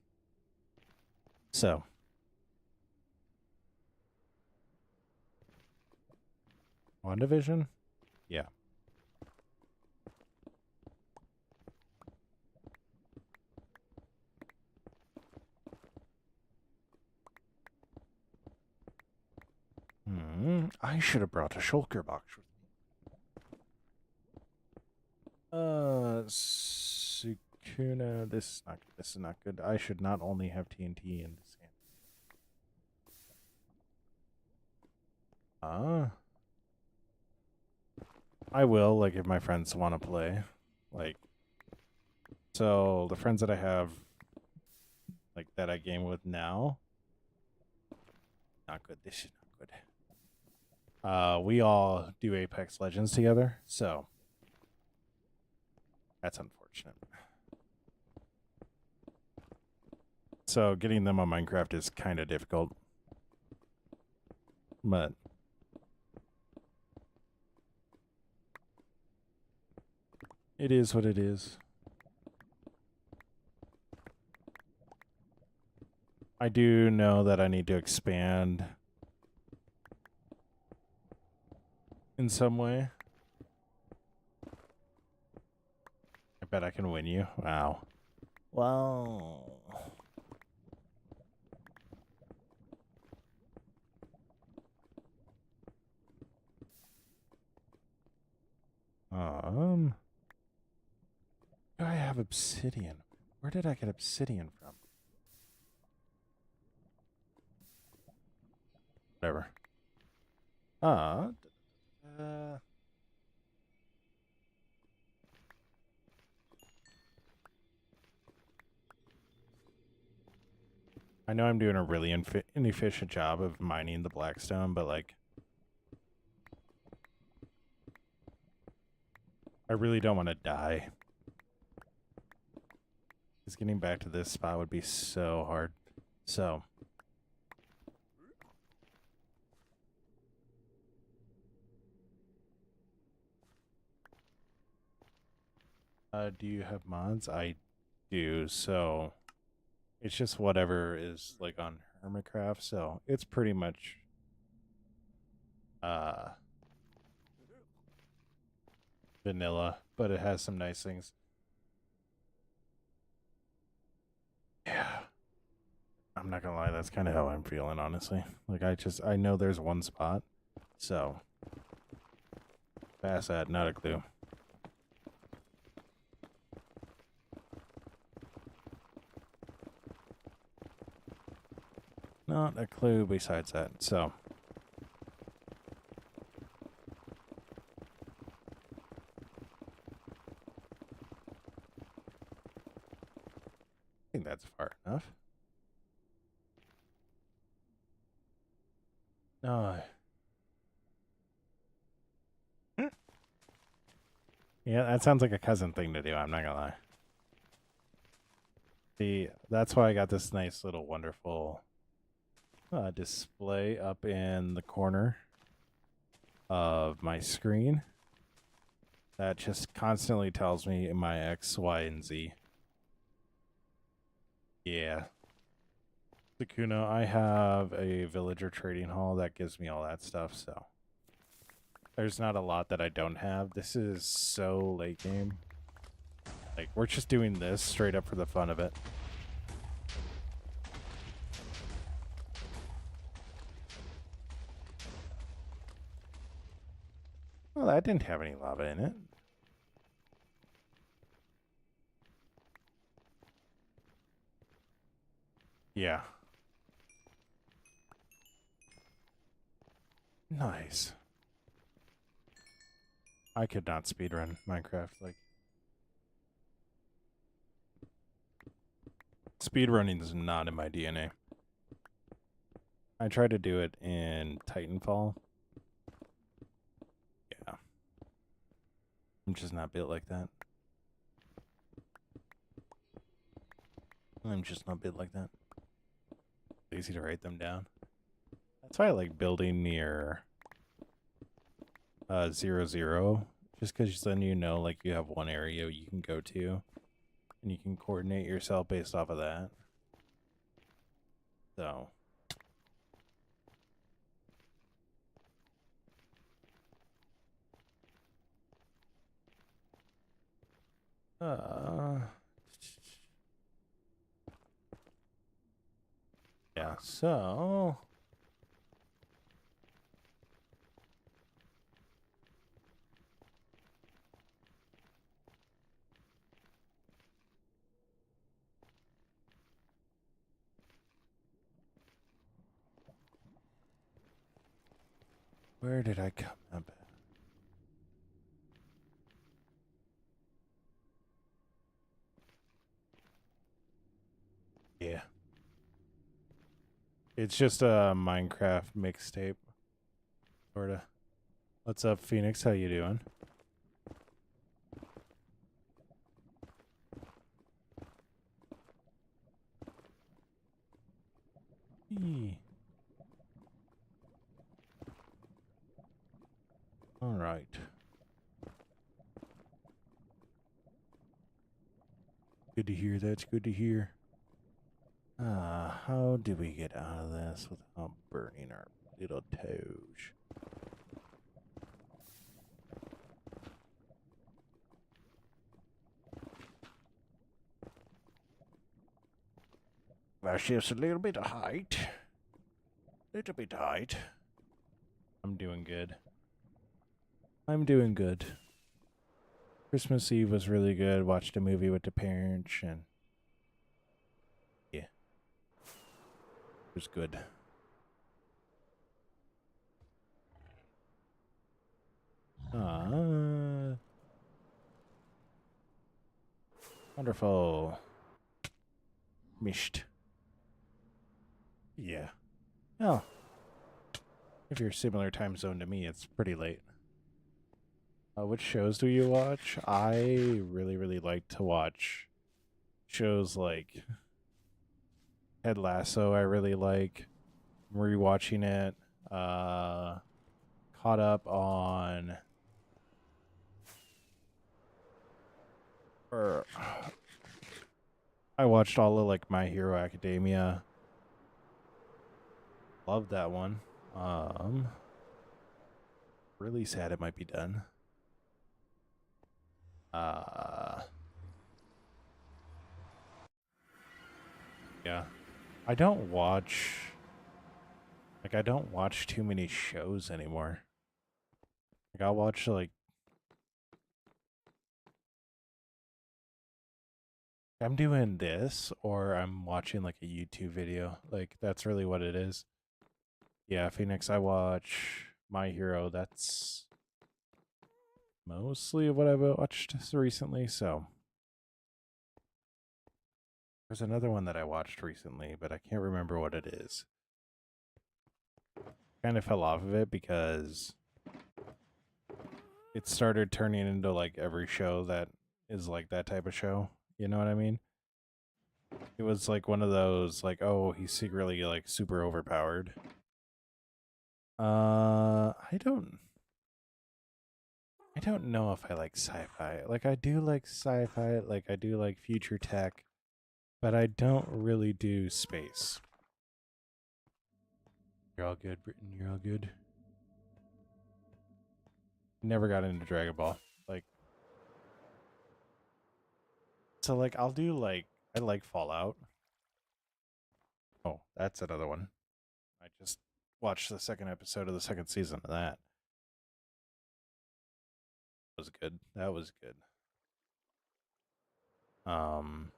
So. WandaVision? Yeah. I should have brought a shulker box with me. Sukuna, this is not good. I should not only have TNT in this game. I will, like, if my friends want to play. Like, so the friends that I have, like, that I game with now, not good. This is not good. We all do Apex Legends together, so that's unfortunate. So getting them on Minecraft is kind of difficult. But it is what it is. I do know that I need to expand in some way. bet I can win you. Wow. Wow. Do I have obsidian? Where did I get obsidian from? Whatever. I know I'm doing a really inefficient job of mining the blackstone, but like, I really don't want to die. Because getting back to this spot would be so hard. So. Do you have mods? I do, so it's just whatever is like on Hermitcraft, so it's pretty much vanilla, but it has some nice things. Yeah. I'm not gonna lie, that's kind of how I'm feeling, honestly. Like, I know there's one spot, so pass that, not a clue. Not a clue besides that, so. I think that's far enough. No. Yeah, that sounds like a cousin thing to do, I'm not gonna lie. See, that's why I got this nice little wonderful display up in the corner of my screen that just constantly tells me my X, Y, and Z. Yeah. Sakuna, I have a villager trading hall that gives me all that stuff, so there's not a lot that I don't have. This is so late game. Like, we're just doing this straight up for the fun of it. Well, that didn't have any lava in it. Yeah. Nice. I could not speedrun Minecraft. Like, speedrunning is not in my DNA. I tried to do it in Titanfall. Yeah. I'm just not built like that. I'm just not built like that. Easy to write them down. That's why I like building near 0, just because then you know, like, you have one area you can go to, and you can coordinate yourself based off of that. So. Yeah, so. Where did I come up at? Yeah. It's just a Minecraft mixtape. Sorta. What's up, Phoenix? How you doing? Eee. All right. Good to hear. That's good to hear. How do we get out of this without burning our little toes? gosh, just a little bit of height. Little bit height. I'm doing good. I'm doing good. Christmas Eve was really good. Watched a movie with the parents and yeah. It was good. Wonderful. Mished. Yeah. Oh. If you're similar time zone to me, it's pretty late. Which shows do you watch? I really like to watch shows like Ted Lasso. I really like. I'm rewatching it. Caught up on. Or I watched all of like My Hero Academia. Love that one. Really sad it might be done. Yeah. I don't watch too many shows anymore. Like I'll watch like I'm doing this or I'm watching like a YouTube video. Like that's really what it is. Yeah, Phoenix, I watch My Hero. That's mostly what I've watched recently, so there's another one that I watched recently, but I can't remember what it is. Kind of fell off of it because it started turning into like every show that is like that type of show. You know what I mean? It was like one of those like, oh, he's secretly like super overpowered. I don't know if I like sci-fi. Like I do like sci-fi, like I do like future tech, but I don't really do space. You're all good, Britain. You're all good. Never got into Dragon Ball. Like, so like I'll do like I like Fallout. Oh, that's another one. I just watched the second episode of the second season of that. That was good. That was good. Um,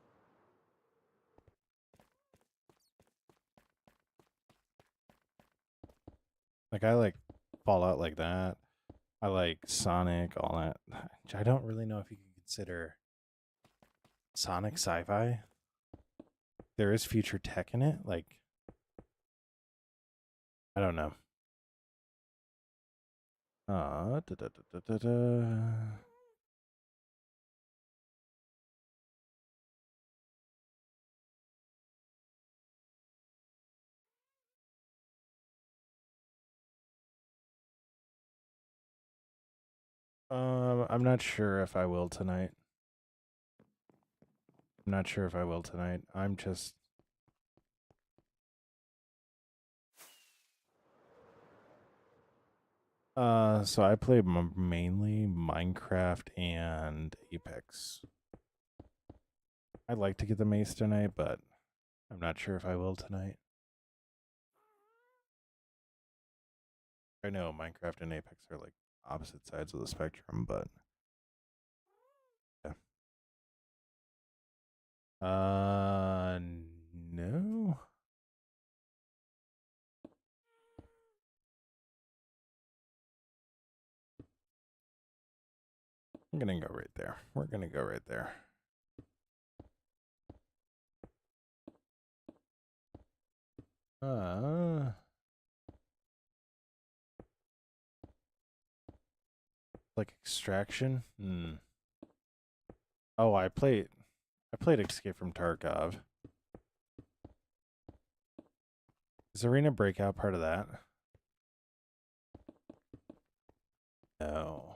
like I like Fallout like that. I like Sonic, all that. I don't really know if you can consider Sonic sci-fi. There is future tech in it. Like, I don't know. Da, da, da, da, da. I'm not sure if I will tonight. I'm not sure if I will tonight. I'm just so I play mainly Minecraft and Apex. I'd like to get the mace tonight, but I'm not sure if I will tonight. I know Minecraft and Apex are like opposite sides of the spectrum, but yeah. No. I'm gonna go right there. We're gonna go right there. Like Extraction? Oh, I played Escape from Tarkov. Is Arena Breakout part of that? No.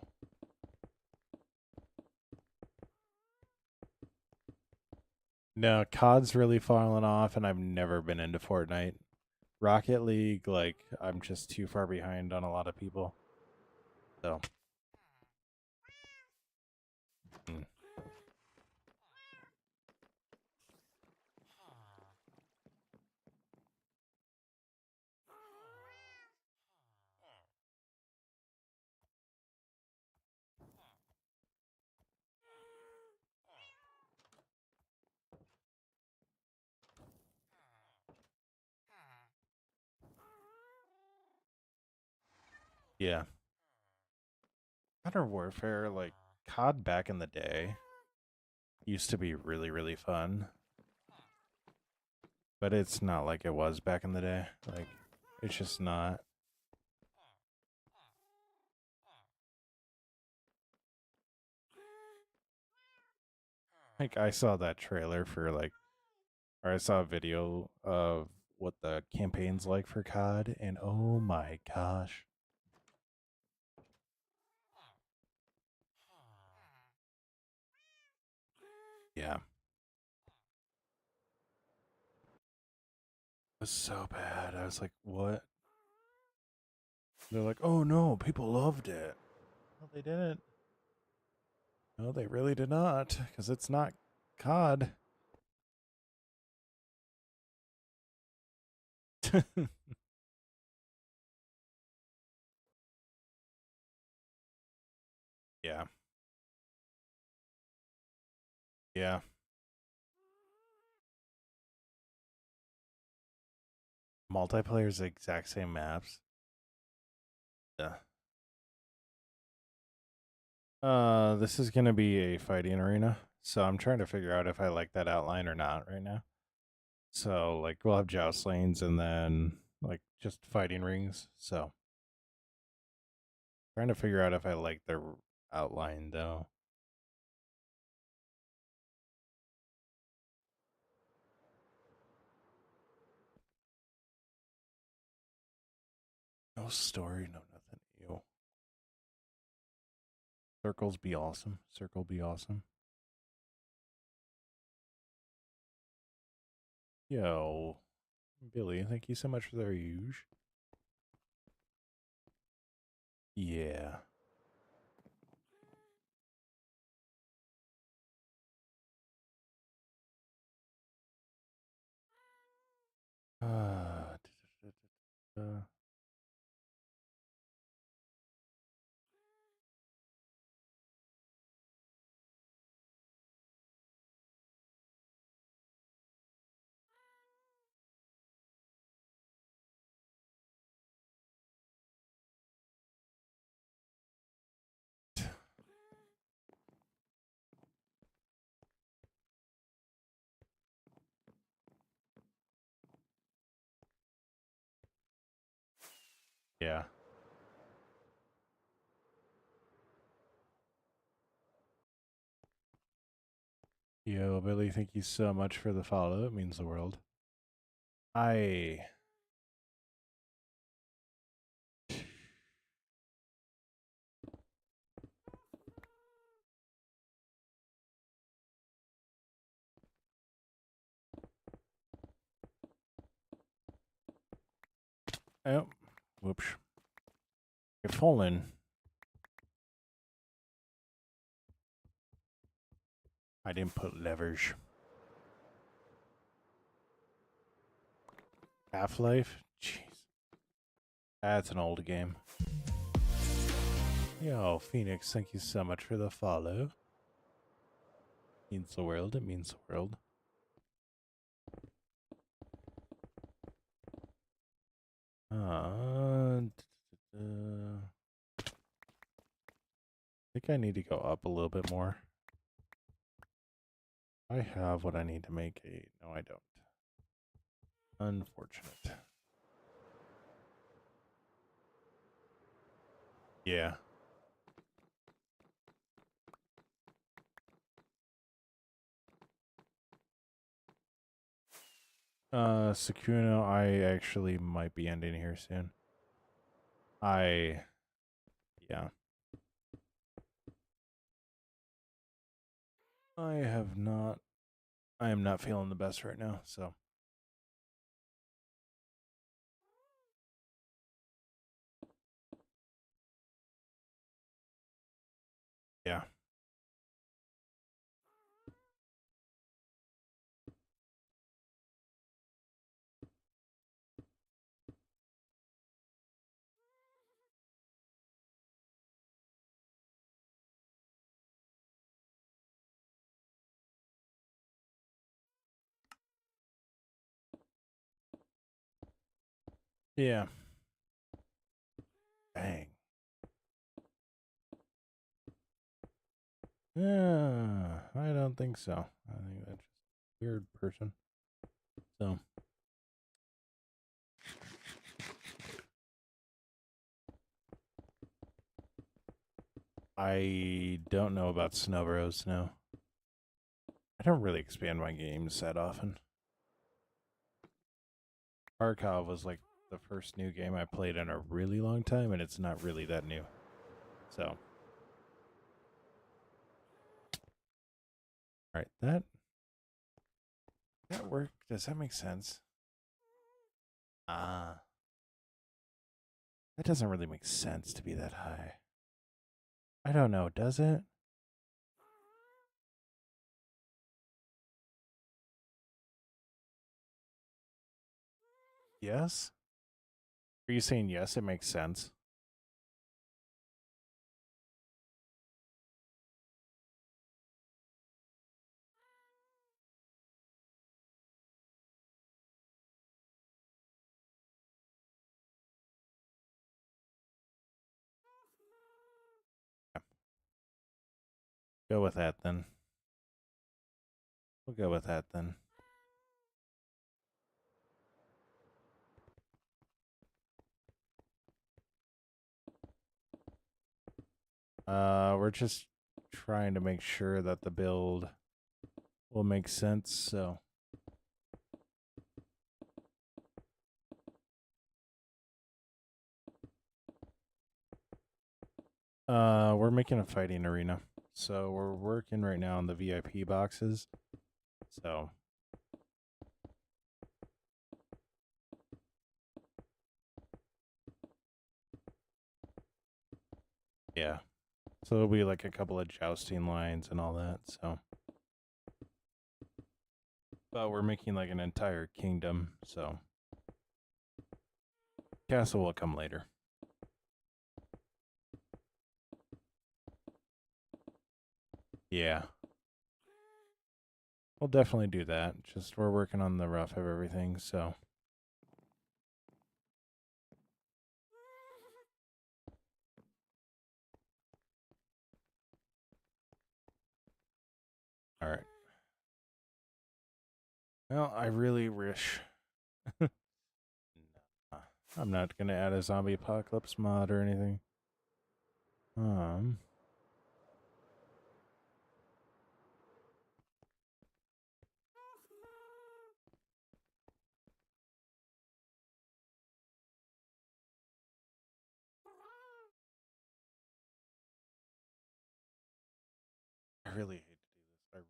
No, COD's really fallen off, and I've never been into Fortnite. Rocket League, like, I'm just too far behind on a lot of people. So. Yeah. Modern Warfare, like COD back in the day, used to be really, really fun. But it's not like it was back in the day. Like, it's just not. Like, I saw that trailer for, like, or I saw a video of what the campaign's like for COD, and oh my gosh. Yeah. It was so bad. I was like, what? They're like, oh no, people loved it. No, they didn't. No, they really did not, because it's not COD. Yeah. Yeah. Multiplayer is the exact same maps. Yeah. This is gonna be a fighting arena, so I'm trying to figure out if I like that outline or not right now. So like we'll have joust lanes and then like just fighting rings. So trying to figure out if I like the outline though. No story, no nothing. Ew. Circles be awesome. Circle be awesome. Yo, Billy, thank you so much for the huge. Yeah. Uh, yeah. Yo, Billy, thank you so much for the follow. It means the world. I oh, whoops. You're falling. I didn't put levers. Half-Life? Jeez. That's an old game. Yo, Phoenix, thank you so much for the follow. Means the world. It means the world. I think I need to go up a little bit more. I have what I need to make a... No, I don't. Unfortunate. Yeah. Sakuno, I actually might be ending here soon. Yeah. I am not feeling the best right now, so. Yeah. Yeah. Dang. I don't think so. I think that's just a weird person. So. I don't know about Snow Bros, no. I don't really expand my games that often. Tarkov was like the first new game I played in a really long time, and it's not really that new. So. Alright, that worked. Does that make sense? Ah. That doesn't really make sense to be that high. I don't know, does it? Yes? Are you saying yes, it makes sense? Go with that then. We'll go with that then. We're just trying to make sure that the build will make sense, so. We're making a fighting arena. So we're working right now on the VIP boxes. So. Yeah. So it'll be like a couple of jousting lines and all that, so. But we're making like an entire kingdom, so. Castle will come later. Yeah. We'll definitely do that. Just we're working on the rough of everything, so. All right. Well, I really wish. I'm not gonna add a zombie apocalypse mod or anything. I really hate to do this.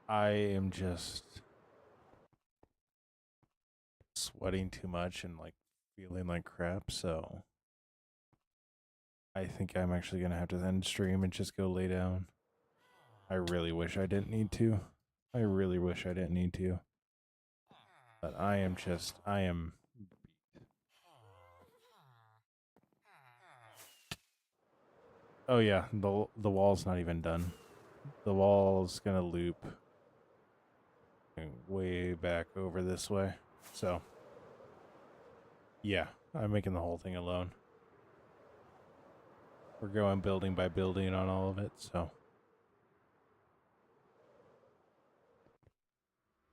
I am just sweating too much and like feeling like crap, so I think I'm actually gonna have to end stream and just go lay down. I really wish I didn't need to. I really wish I didn't need to. But I am beat. Oh yeah, the wall's not even done. The wall's gonna loop way back over this way. So yeah, I'm making the whole thing alone. We're going building by building on all of it, so.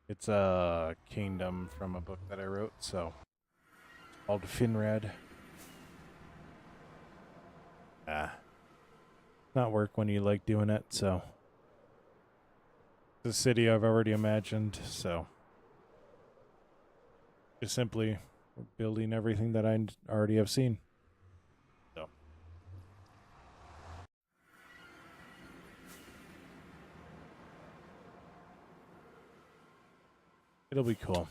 It's a kingdom from a book that I wrote, so. It's called Finrad. Not work when you like doing it, so. It's a city I've already imagined, so. Just simply building everything that I already have seen. So. It'll be cool.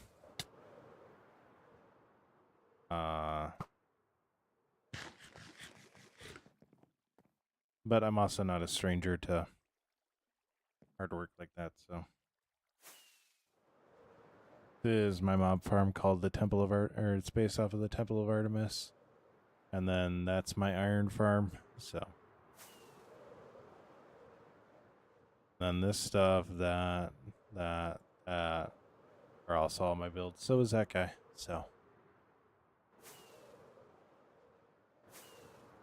But I'm also not a stranger to hard work like that, so. This is my mob farm called the Temple of Art, or it's based off of the Temple of Artemis. And then that's my iron farm, so. Then this stuff, that are also all my builds. So is that guy, so.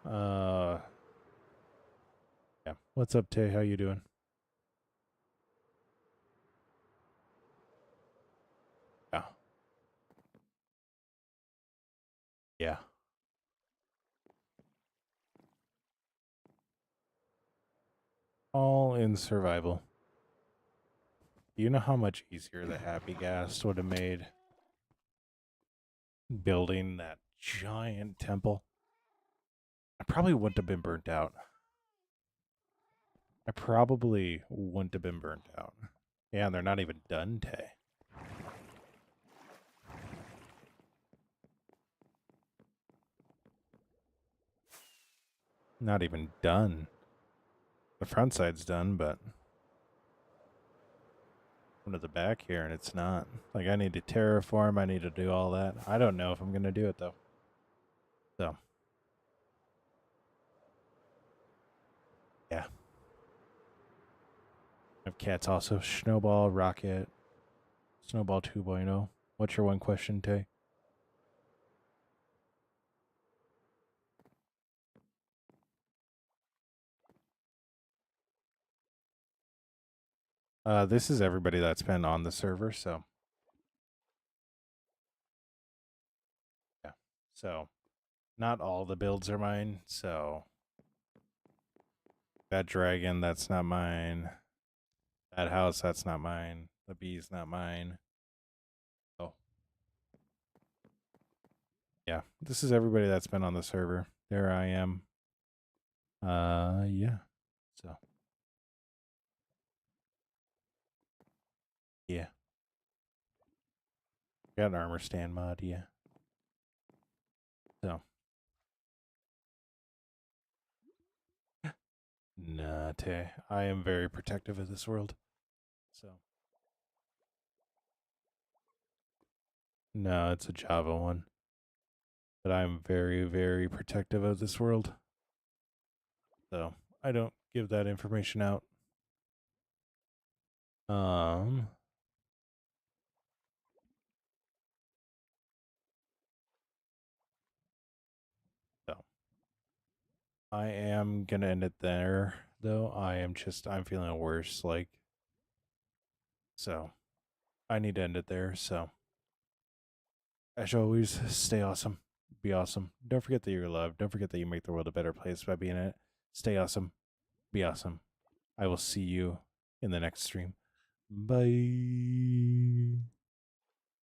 Yeah. What's up, Tay? How you doing? Yeah. Yeah. All in survival. Do you know how much easier the Happy Gas would have made building that giant temple? I probably wouldn't have been burnt out. I probably wouldn't have been burnt out. Yeah, and they're not even done, Tay. Not even done. The front side's done, but come to the back here and it's not. Like, I need to terraform, I need to do all that. I don't know if I'm going to do it, though. So, yeah. I have cats also. Snowball, Rocket, Snowball 2.0. What's your one question, Tay? This is everybody that's been on the server, so yeah. So, not all the builds are mine, so that dragon, that's not mine. That house, that's not mine. The bee's not mine. Oh. Yeah. This is everybody that's been on the server. There I am. Yeah. So, yeah. Got an armor stand mod, yeah. So, nah, Tay. I am very protective of this world. So, no, it's a Java one. But I'm very, very protective of this world. So, I don't give that information out. So I am gonna end it there, though. I'm feeling worse, like, so I need to end it there. So, as always, stay awesome, be awesome. Don't forget that you're loved. Don't forget that you make the world a better place by being in it. Stay awesome, be awesome. I will see you in the next stream. Bye.